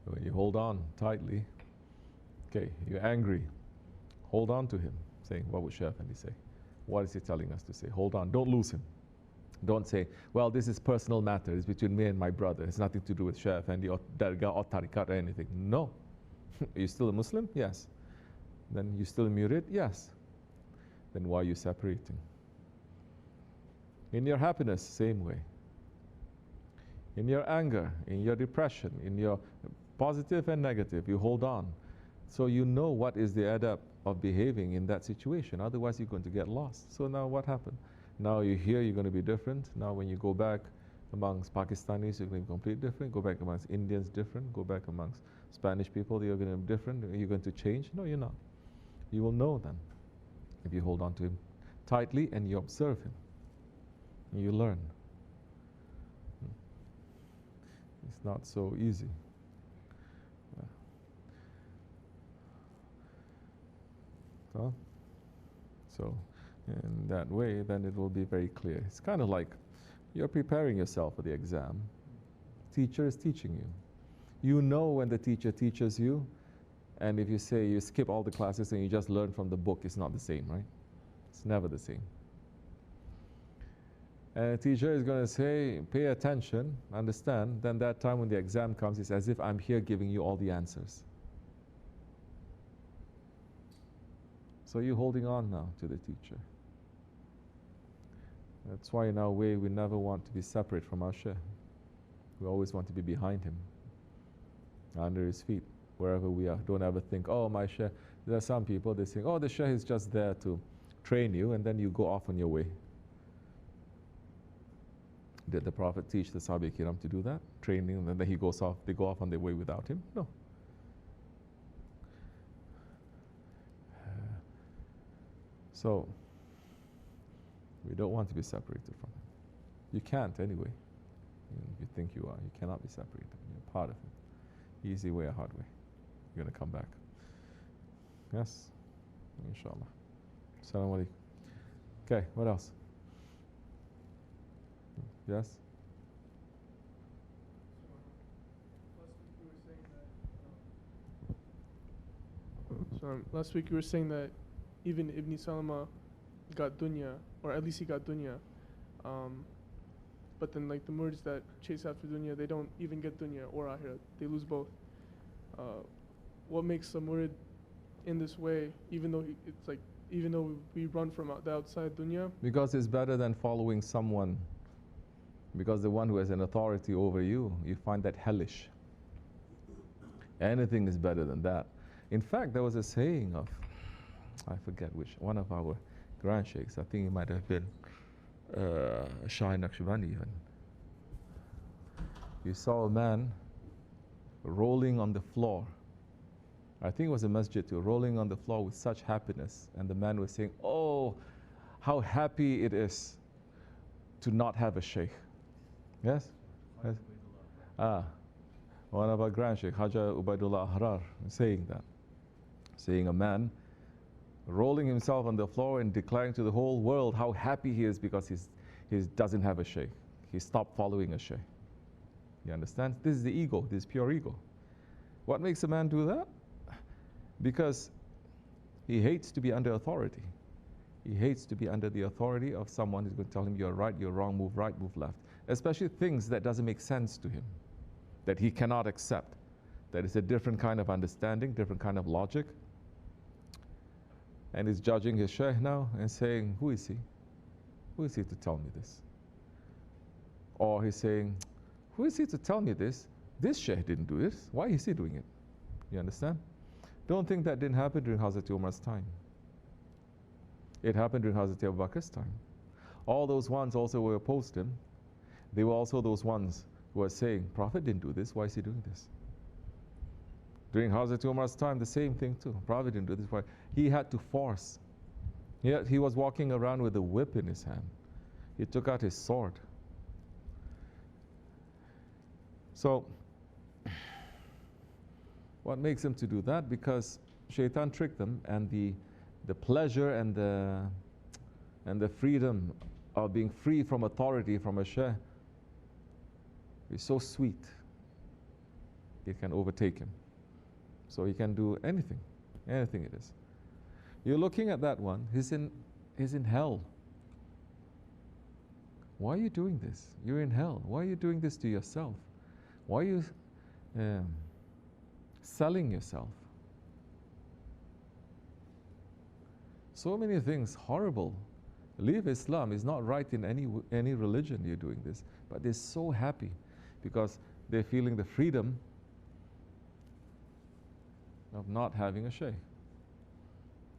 When you hold on tightly, okay, you're angry, hold on to him, saying, what would Shaykh Effendi say? What is he telling us to say? Hold on, don't lose him. Don't say, well, this is personal matter, it's between me and my brother, it's nothing to do with Shaykh Effendi or Dergahi or tariqat or anything. No. Are you still a Muslim? Yes. Then you still murid? Yes. Then why are you separating? In your happiness, same way. In your anger, in your depression, in your positive and negative, you hold on. So you know what is the adab of behaving in that situation. Otherwise, you're going to get lost. So now what happened? Now you're here, you're going to be different. Now when you go back amongst Pakistanis, you're going to be completely different. Go back amongst Indians, different. Go back amongst Spanish people, you're going to be different. Are you going to change? No, you're not. You will know then if you hold on to him tightly and you observe him. And you learn. It's not so easy. So in that way, then it will be very clear. It's kind of like you're preparing yourself for the exam. Teacher is teaching you. You know when the teacher teaches you, and if you say you skip all the classes and you just learn from the book, it's not the same, right? It's never the same. And a teacher is going to say, pay attention, understand, then that time when the exam comes, it's as if I'm here giving you all the answers. So you're holding on now to the teacher. That's why in our way we never want to be separate from our shaykh. We always want to be behind him, under his feet, wherever we are. Don't ever think, oh, my shaykh. There are some people, they think, oh, the shaykh is just there to train you, and then you go off on your way. Did the Prophet teach the Sahaba Kiram to do that? Training, and then he goes off, they go off on their way without him? No. So, we don't want to be separated from him. You can't anyway. If you think you are, you cannot be separated. You're part of him. Easy way or hard way. You're going to come back. Yes? Inshallah. Assalamu alaikum. Okay, what else? Yes? Last week you were saying that even Ibn Salama got dunya, or at least he got dunya. But then like the murids that chase after dunya, they don't even get dunya or akhirah. They lose both. What makes a murid in this way, even though even though we run from the outside dunya? Because it's better than following someone. Because the one who has an authority over you, you find that hellish. Anything is better than that. In fact, there was a saying of, I forget which, one of our grand sheikhs, I think it might have been Shah Naqshbandi even. You saw a man rolling on the floor. I think it was a masjid too, rolling on the floor with such happiness. And the man was saying, oh, how happy it is to not have a sheikh. Yes? Yes? One of our grand sheikh, Haja Ubaidullah Ahrar, saying that. Saying a man rolling himself on the floor and declaring to the whole world how happy he is because he doesn't have a sheikh. He stopped following a sheikh. You understand? This is the ego, this is pure ego. What makes a man do that? Because he hates to be under authority. He hates to be under the authority of someone who's going to tell him you're right, you're wrong, move right, move left. Especially things that doesn't make sense to him, that he cannot accept. That is a different kind of understanding, different kind of logic. And he's judging his shaykh now and saying, who is he? Who is he to tell me this? Or he's saying, Who is he to tell me this? This Shaykh didn't do this. Why is he doing it? You understand? Don't think that didn't happen during Hazrat Umar's time. It happened during Hazrat Abu Bakr's time. All those ones also who opposed him, they were also those ones who were saying, Prophet didn't do this, why is he doing this? During Hazrat Umar's time, the same thing too. Prophet didn't do this, why? He had to force. Yet he was walking around with a whip in his hand. He took out his sword. So, what makes him to do that? Because Shaitan tricked them, and the pleasure and the freedom of being free from authority from a Shaykh is so sweet, it can overtake him. So he can do anything it is. You're looking at that one, he's in hell. Why are you doing this? You're in hell. Why are you doing this to yourself? Why are you selling yourself? So many things horrible. Leave Islam is not right in any religion. You're doing this, but they're so happy because they're feeling the freedom of not having a shaykh.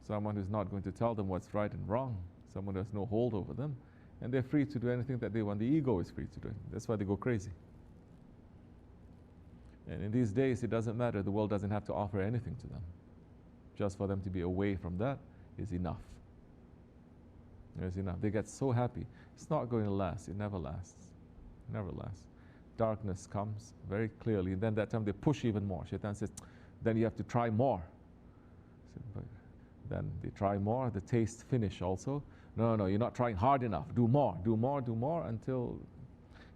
Someone who's not going to tell them what's right and wrong. Someone who has no hold over them, and they're free to do anything that they want. The ego is free to do it. That's why they go crazy. And in these days, it doesn't matter. The world doesn't have to offer anything to them. Just for them to be away from that is enough. It's enough. They get so happy. It's not going to last. It never lasts. Never lasts. Darkness comes very clearly. And then that time they push even more. Shaitan says, then you have to try more. But then they try more. The taste finish also. No, you're not trying hard enough. Do more, do more, do more until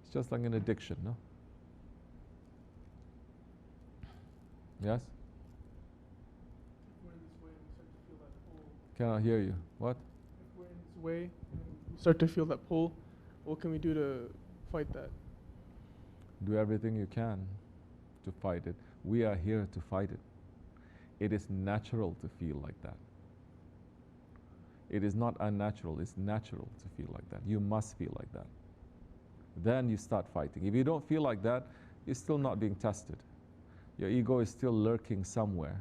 it's just like an addiction, no? Yes? If we're in this way and we start to feel that pull. Cannot hear you. What? If we're in this way and we start to feel that pull, what can we do to fight that? Do everything you can to fight it. We are here to fight it. It is natural to feel like that. It is not unnatural, it's natural to feel like that. You must feel like that. Then you start fighting. If you don't feel like that, you're still not being tested. Your ego is still lurking somewhere.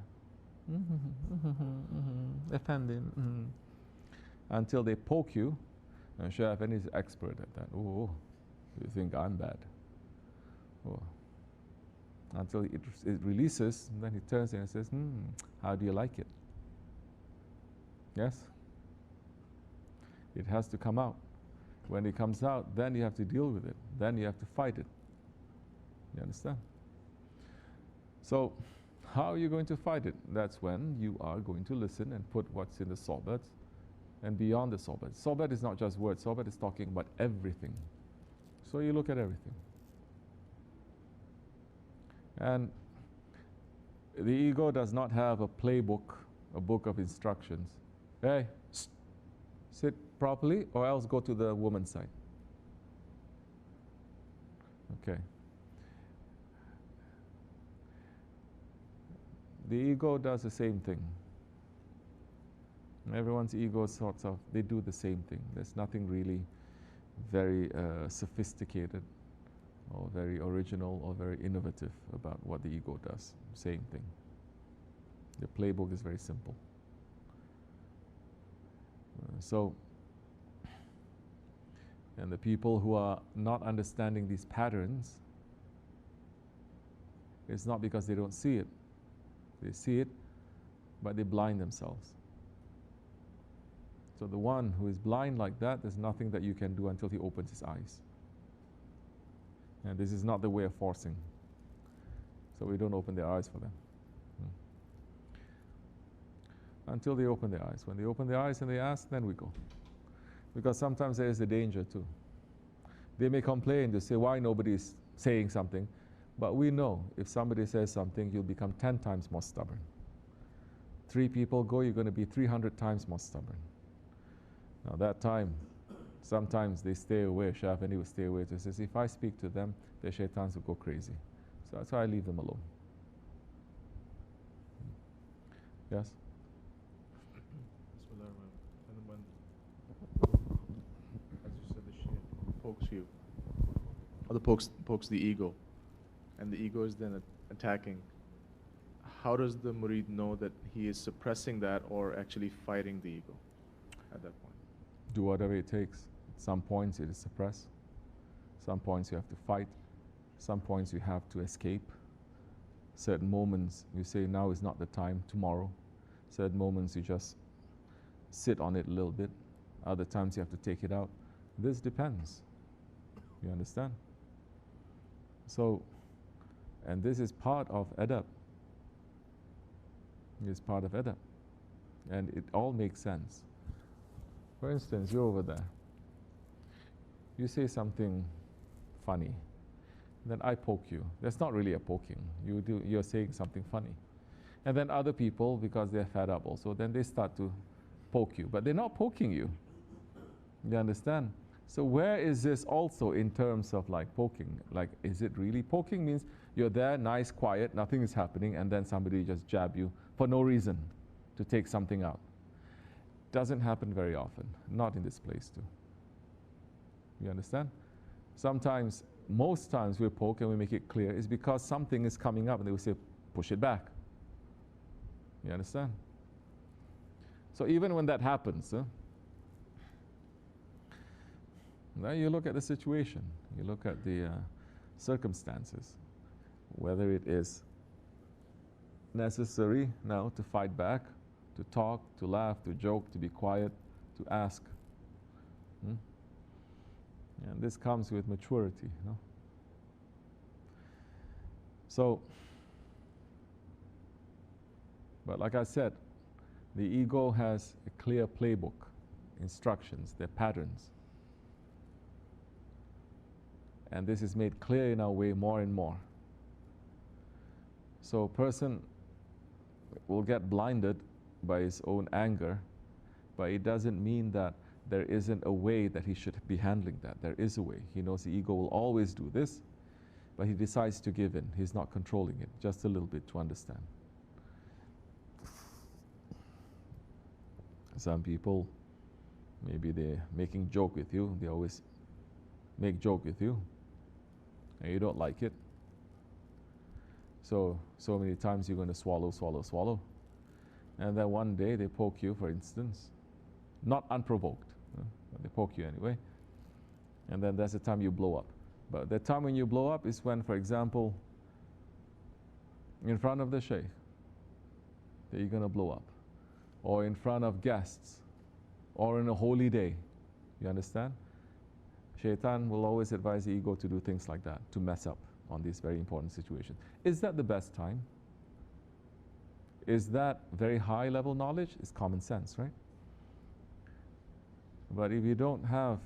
Until they poke you, and Shaykh Effendi is expert at that. Oh, you think I'm bad. Oh. Until it releases, and then he turns in and says, how do you like it? Yes? It has to come out. When it comes out, then you have to deal with it. Then you have to fight it. You understand? So, how are you going to fight it? That's when you are going to listen and put what's in the sohbat and beyond the sohbat. Sohbat is not just words. Sohbat is talking about everything. So you look at everything. And the ego does not have a playbook, a book of instructions. Hey, sit properly or else go to the woman's side. Okay. The ego does the same thing. Everyone's ego sorts of, they do the same thing. There's nothing really very sophisticated or very original or very innovative about what the ego does. Same thing. The playbook is very simple. And the people who are not understanding these patterns, it's not because they don't see it. They see it, but they blind themselves. So the one who is blind like that, there's nothing that you can do until he opens his eyes. And this is not the way of forcing. So we don't open their eyes for them. Until they open their eyes. When they open their eyes and they ask, then we go. Because sometimes there is a danger too. They may complain, they say, why nobody is saying something? But we know if somebody says something, you'll become 10 times more stubborn. 3 people go, you're going to be 300 times more stubborn. Now that time, sometimes they stay away. Shaykh Effendi will stay away. He says, if I speak to them, the shaitans will go crazy. So that's why I leave them alone. Yes? Bismillahirrahmanirrahim. And when, as you said, the shaykh pokes you, or pokes the ego, and the ego is then attacking, how does the murid know that he is suppressing that or actually fighting the ego at that point? Do whatever it takes. At some points it is suppressed. Some points you have to fight. Some points you have to escape. Certain moments you say now is not the time, tomorrow. Certain moments you just sit on it a little bit. Other times you have to take it out. This depends. You understand? So, and this is part of adab. It's part of adab. And it all makes sense. For instance, you're over there. You say something funny. Then I poke you. That's not really a poking. You're saying something funny. And then other people, because they're fed up also, then they start to poke you. But they're not poking you. You understand? So where is this also in terms of like poking? Like, is it really poking? Means you're there, nice, quiet, nothing is happening, and then somebody just jab you for no reason to take something out. Doesn't happen very often. Not in this place too. You understand? Sometimes, most times we poke and we make it clear is because something is coming up and they will say, push it back. You understand? So even when that happens, now you look at the situation, you look at the circumstances, whether it is necessary now to fight back, to talk, to laugh, to joke, to be quiet, to ask. And this comes with maturity. No? So, but like I said, the ego has a clear playbook, instructions, their patterns. And this is made clear in our way more and more. So a person will get blinded by his own anger, but it doesn't mean that there isn't a way that he should be handling that. There is a way. He knows the ego will always do this, but he decides to give in. He's not controlling it, just a little bit to understand. Some people, maybe they're making joke with you. They always make joke with you, and you don't like it. So many times you're going to swallow, swallow, swallow. And then one day they poke you, for instance, not unprovoked, but they poke you anyway. And then that's the time you blow up. But the time when you blow up is when, for example, in front of the sheikh, that you're going to blow up. Or in front of guests, or in a holy day. You understand? Shaitan will always advise the ego to do things like that, to mess up on these very important situations. Is that the best time? Is that very high level knowledge? It's common sense, right? But if you don't have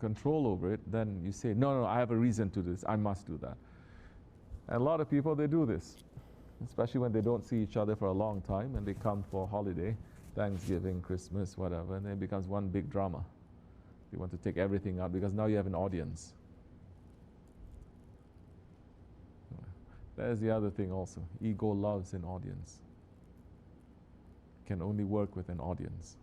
control over it, then you say, no, I have a reason to do this, I must do that. And a lot of people, they do this, especially when they don't see each other for a long time and they come for holiday, Thanksgiving, Christmas, whatever, and then it becomes one big drama. You want to take everything out because now you have an audience. There's the other thing also. Ego loves an audience. Can only work with an audience.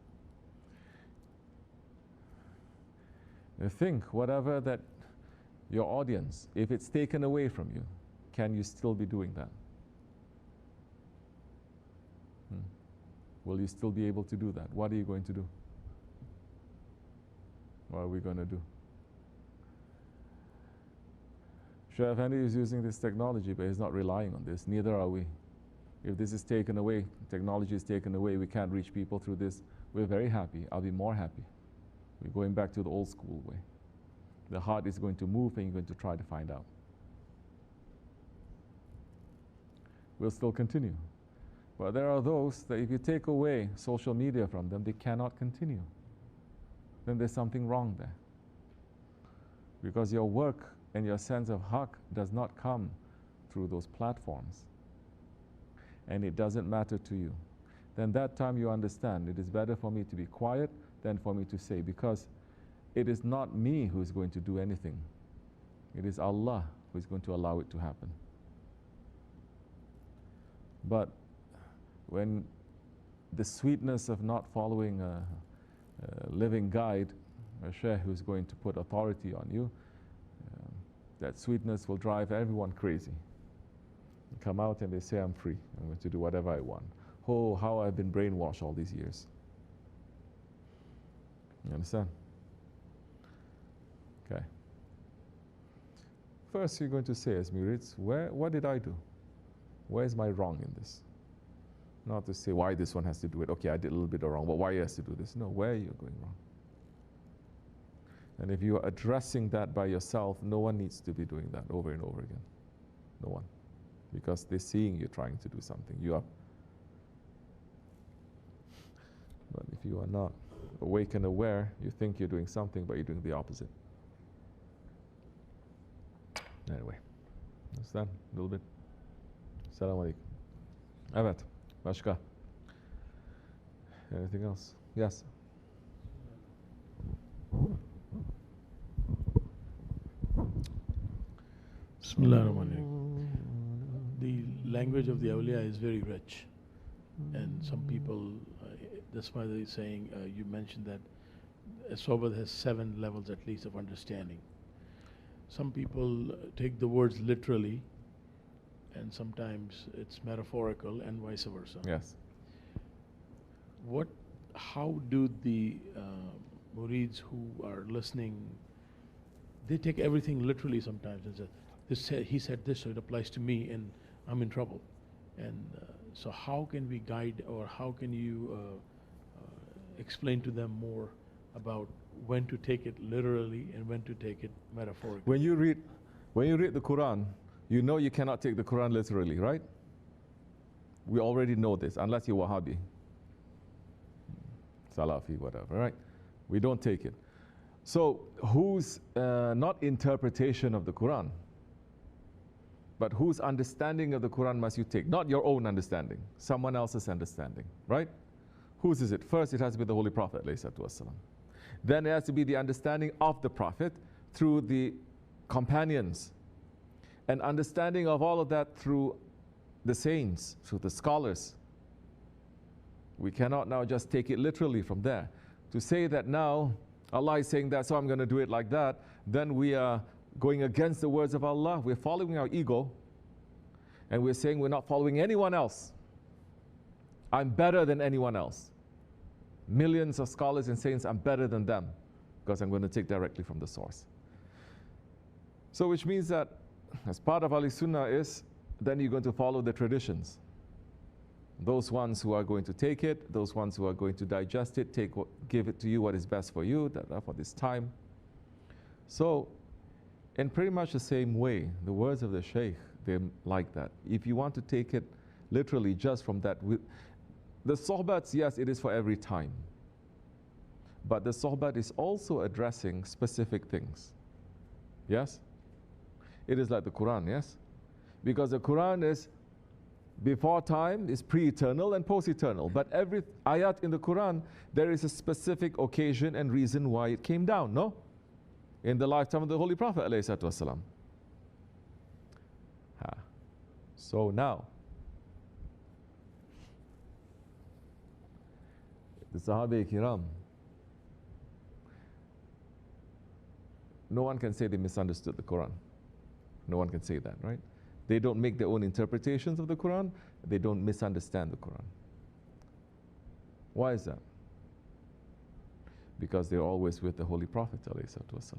You think, whatever that your audience, if it's taken away from you, can you still be doing that? Will you still be able to do that? What are you going to do? What are we going to do? Shaykh Effendi is using this technology, but he's not relying on this. Neither are we. If this is taken away, technology is taken away, we can't reach people through this, we're very happy. I'll be more happy. We're going back to the old school way. The heart is going to move and you're going to try to find out. We'll still continue. But there are those that if you take away social media from them, they cannot continue. Then there's something wrong there. Because your work and your sense of haqq does not come through those platforms. And it doesn't matter to you. Then that time you understand, it is better for me to be quiet than for me to say, because it is not me who is going to do anything. It is Allah who is going to allow it to happen. But when the sweetness of not following a living guide, a sheikh who is going to put authority on you, That sweetness will drive everyone crazy. They come out and they say, I'm free. I'm going to do whatever I want. Oh, how I've been brainwashed all these years. You understand? Okay. First, you're going to say, as murids, what did I do? Where is my wrong in this? Not to say why this one has to do it. Okay, I did a little bit wrong, but why he has to do this? No, where are you going wrong? And if you are addressing that by yourself, no one needs to be doing that over and over again. No one. Because they're seeing you trying to do something. You are. But if you are not awake and aware, you think you're doing something, but you're doing the opposite. Anyway, understand a little bit? Assalamu alaikum. Evet. Başka? Anything else? Yes. Bismillahirrahmanirrahim. The language of the awliya is very rich, and some people, that's why they're saying, you mentioned that a sohbat has 7 levels at least of understanding. Some people take the words literally, and sometimes it's metaphorical, and vice versa. Yes. How do the murids who are listening, they take everything literally sometimes and say, he said this, so it applies to me, and I'm in trouble. And so how can we guide, or how can you explain to them more about when to take it literally and when to take it metaphorically? When you read the Quran, you know you cannot take the Quran literally, right? We already know this, unless you're Wahhabi, Salafi, whatever, right? We don't take it. So whose, not interpretation of the Quran, but whose understanding of the Quran must you take? Not your own understanding, someone else's understanding, right? Whose is it? First, it has to be the Holy Prophet, ﷺ. Then it has to be the understanding of the Prophet through the companions, and understanding of all of that through the saints, through the scholars. We cannot now just take it literally from there. To say that now Allah is saying that, so I'm going to do it like that, then we are going against the words of Allah. We're following our ego, and we're saying we're not following anyone else. I'm better than anyone else. Millions of scholars and saints, I'm better than them, because I'm going to take directly from the source. So which means that as part of Ahl Sunnah is, then you're going to follow the traditions. Those ones who are going to take it, those ones who are going to digest it, give it to you what is best for you, for this time. So, in pretty much the same way, the words of the Shaykh, they're like that. If you want to take it literally just from that, the sohbats, yes, it is for every time. But the sohbat is also addressing specific things. Yes? It is like the Quran, yes? Because the Quran is before time, is pre-eternal and post-eternal. But every ayat in the Quran, there is a specific occasion and reason why it came down, no? In the lifetime of the Holy Prophet, ﷺ. So now, the Sahaba Kiram, no one can say they misunderstood the Quran. No one can say that, right? They don't make their own interpretations of the Quran. They don't misunderstand the Quran. Why is that? Because they're always with the Holy Prophet ﷺ.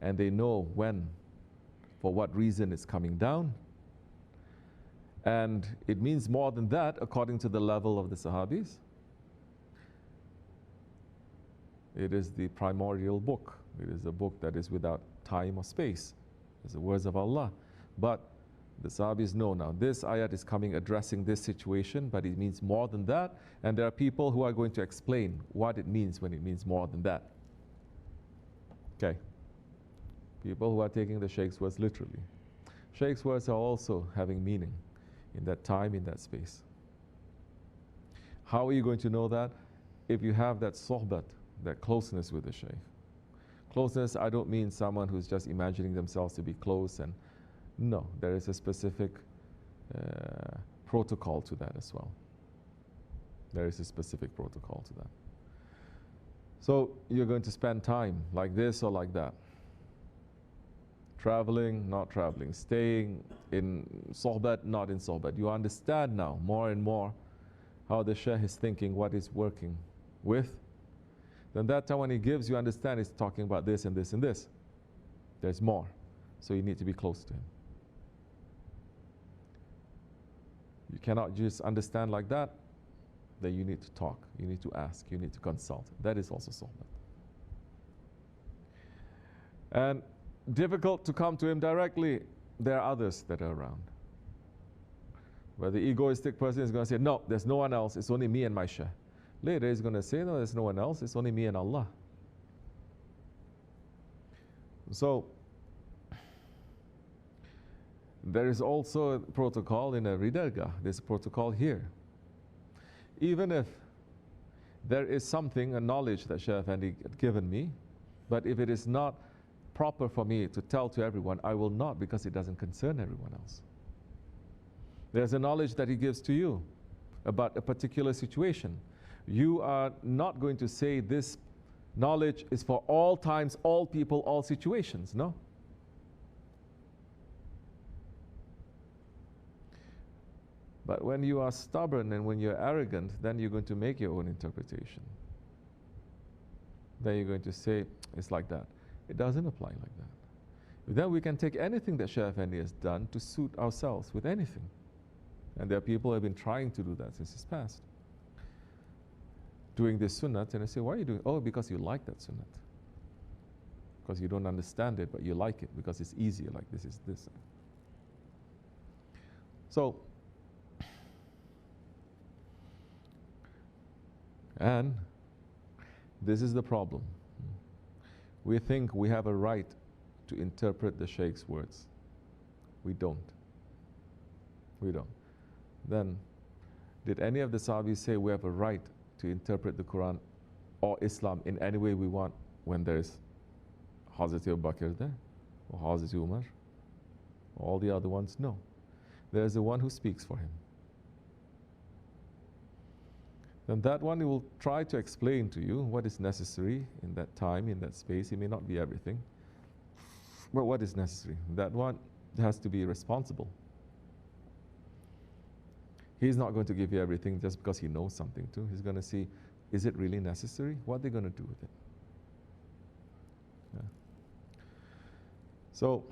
And they know when, for what reason it's coming down. And it means more than that according to the level of the Sahabis. It is the primordial book. It is a book that is without time or space. It's the words of Allah. But the Sahabis know now, this ayat is coming addressing this situation, but it means more than that. And there are people who are going to explain what it means when it means more than that. Okay. People who are taking the Shaykh's words literally. Shaykh's words are also having meaning in that time, in that space. How are you going to know that? If you have that sohbat, that closeness with the Shaykh. Closeness, I don't mean someone who's just imagining themselves to be close, and no, there is a specific protocol to that as well. There is a specific protocol to that. So you're going to spend time like this or like that. traveling, not traveling, staying in sohbat, not in sohbat. You understand now more and more how the Shaykh is thinking, what he's working with. Then that time when he gives, you understand he's talking about this and this and this. There's more. So you need to be close to him. You cannot just understand like that. Then you need to talk, you need to ask, you need to consult. That is also sohbat. And difficult to come to him directly, there are others that are around. Where the egoistic person is going to say, no, there's no one else, it's only me and my Shaykh. Later he's going to say, no, there's no one else, it's only me and Allah. So, there is also a protocol in every dergah. There's a protocol here. Even if there is something, a knowledge that Shaykh Effendi had given me, but if it is not proper for me to tell to everyone, I will not, because it doesn't concern everyone else. There's a knowledge that he gives to you about a particular situation. You are not going to say this knowledge is for all times, all people, all situations, no? But when you are stubborn and when you're arrogant, then you're going to make your own interpretation. Then you're going to say, it's like that. It doesn't apply like that. Then we can take anything that Shaykh Effendi has done to suit ourselves with anything. And there are people who have been trying to do that since his past. Doing this sunnat, and I say, why are you doing? Oh, because you like that sunnat. Because you don't understand it, but you like it because it's easier, like this is this. So, and this is the problem. We think we have a right to interpret the Shaykh's words. We don't. We don't. Then, did any of the Sahabis say we have a right to interpret the Quran or Islam in any way we want when there is Hazrat Abu Bakr there, or Hazrat Umar, or all the other ones? No. There is the one who speaks for him. Then that one, he will try to explain to you what is necessary in that time, in that space. It may not be everything, but what is necessary? That one has to be responsible. He's not going to give you everything just because he knows something too. He's going to see, is it really necessary? What are they going to do with it? Yeah. So,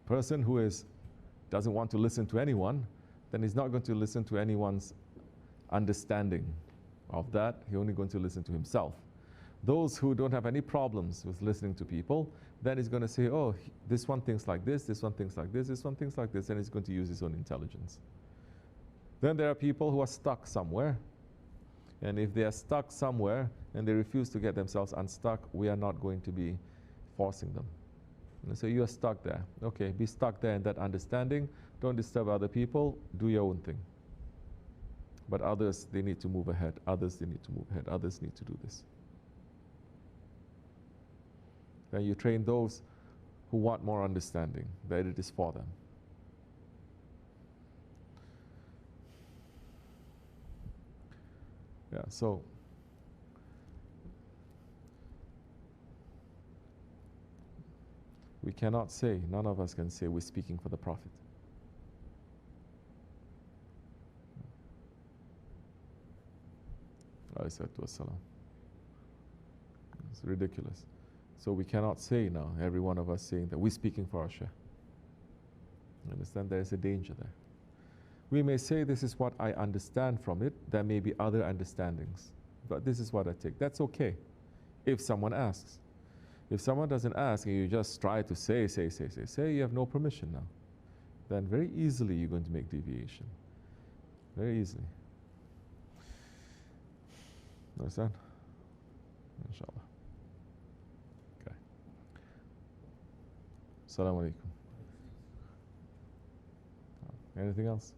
person who doesn't want to listen to anyone, then he's not going to listen to anyone's understanding of that. He's only going to listen to himself. Those who don't have any problems with listening to people, then he's going to say, oh, this one thinks like this one thinks like this one thinks like this, and he's going to use his own intelligence. Then there are people who are stuck somewhere, and if they are stuck somewhere and they refuse to get themselves unstuck, we are not going to be forcing them. And so you are stuck there. Okay, be stuck there in that understanding. Don't disturb other people. Do your own thing. But others, they need to move ahead. Others, they need to move ahead. Others need to do this. Then you train those who want more understanding, that it is for them. Yeah, so we cannot say, none of us can say we're speaking for the Prophet. It's ridiculous. So we cannot say now, every one of us saying that we're speaking for our Shaykh. Understand? There is a danger there. We may say this is what I understand from it. There may be other understandings, but this is what I take. That's okay if someone asks. If someone doesn't ask and you just try to say, you have no permission now. Then very easily you're going to make deviation. Very easily. Understand? Inshallah. Okay. Assalamu alaikum. Anything else?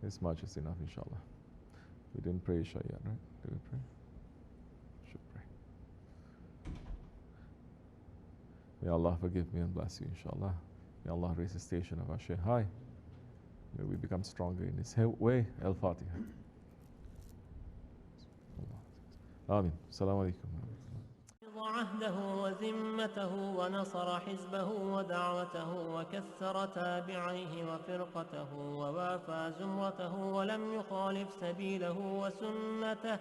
This much is enough, inshallah. We didn't pray Isha yet, right? Did we pray? Should pray. May Allah forgive me and bless you, inshallah. May Allah raise the station of our Shaykh high. May we become stronger in His way. Al-Fatiha. Amin. Assalamu alaikum. عهده وذمته ونصر حزبه ودعوته وكثر تابعيه وفرقته ووافى زمرته ولم يخالف سبيله وسنته.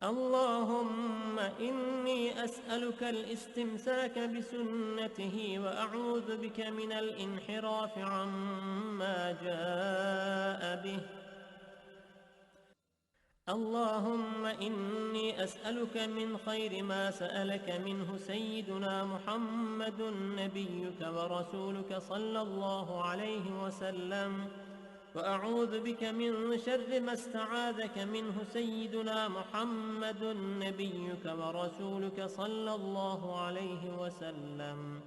اللهم إني أسألك الاستمساك بسنته وأعوذ بك من الانحراف عما جاء به. اللهم إني أسألك من خير ما سألك منه سيدنا محمد نبيك ورسولك صلى الله عليه وسلم، وأعوذ بك من شر ما استعاذك منه سيدنا محمد نبيك ورسولك صلى الله عليه وسلم.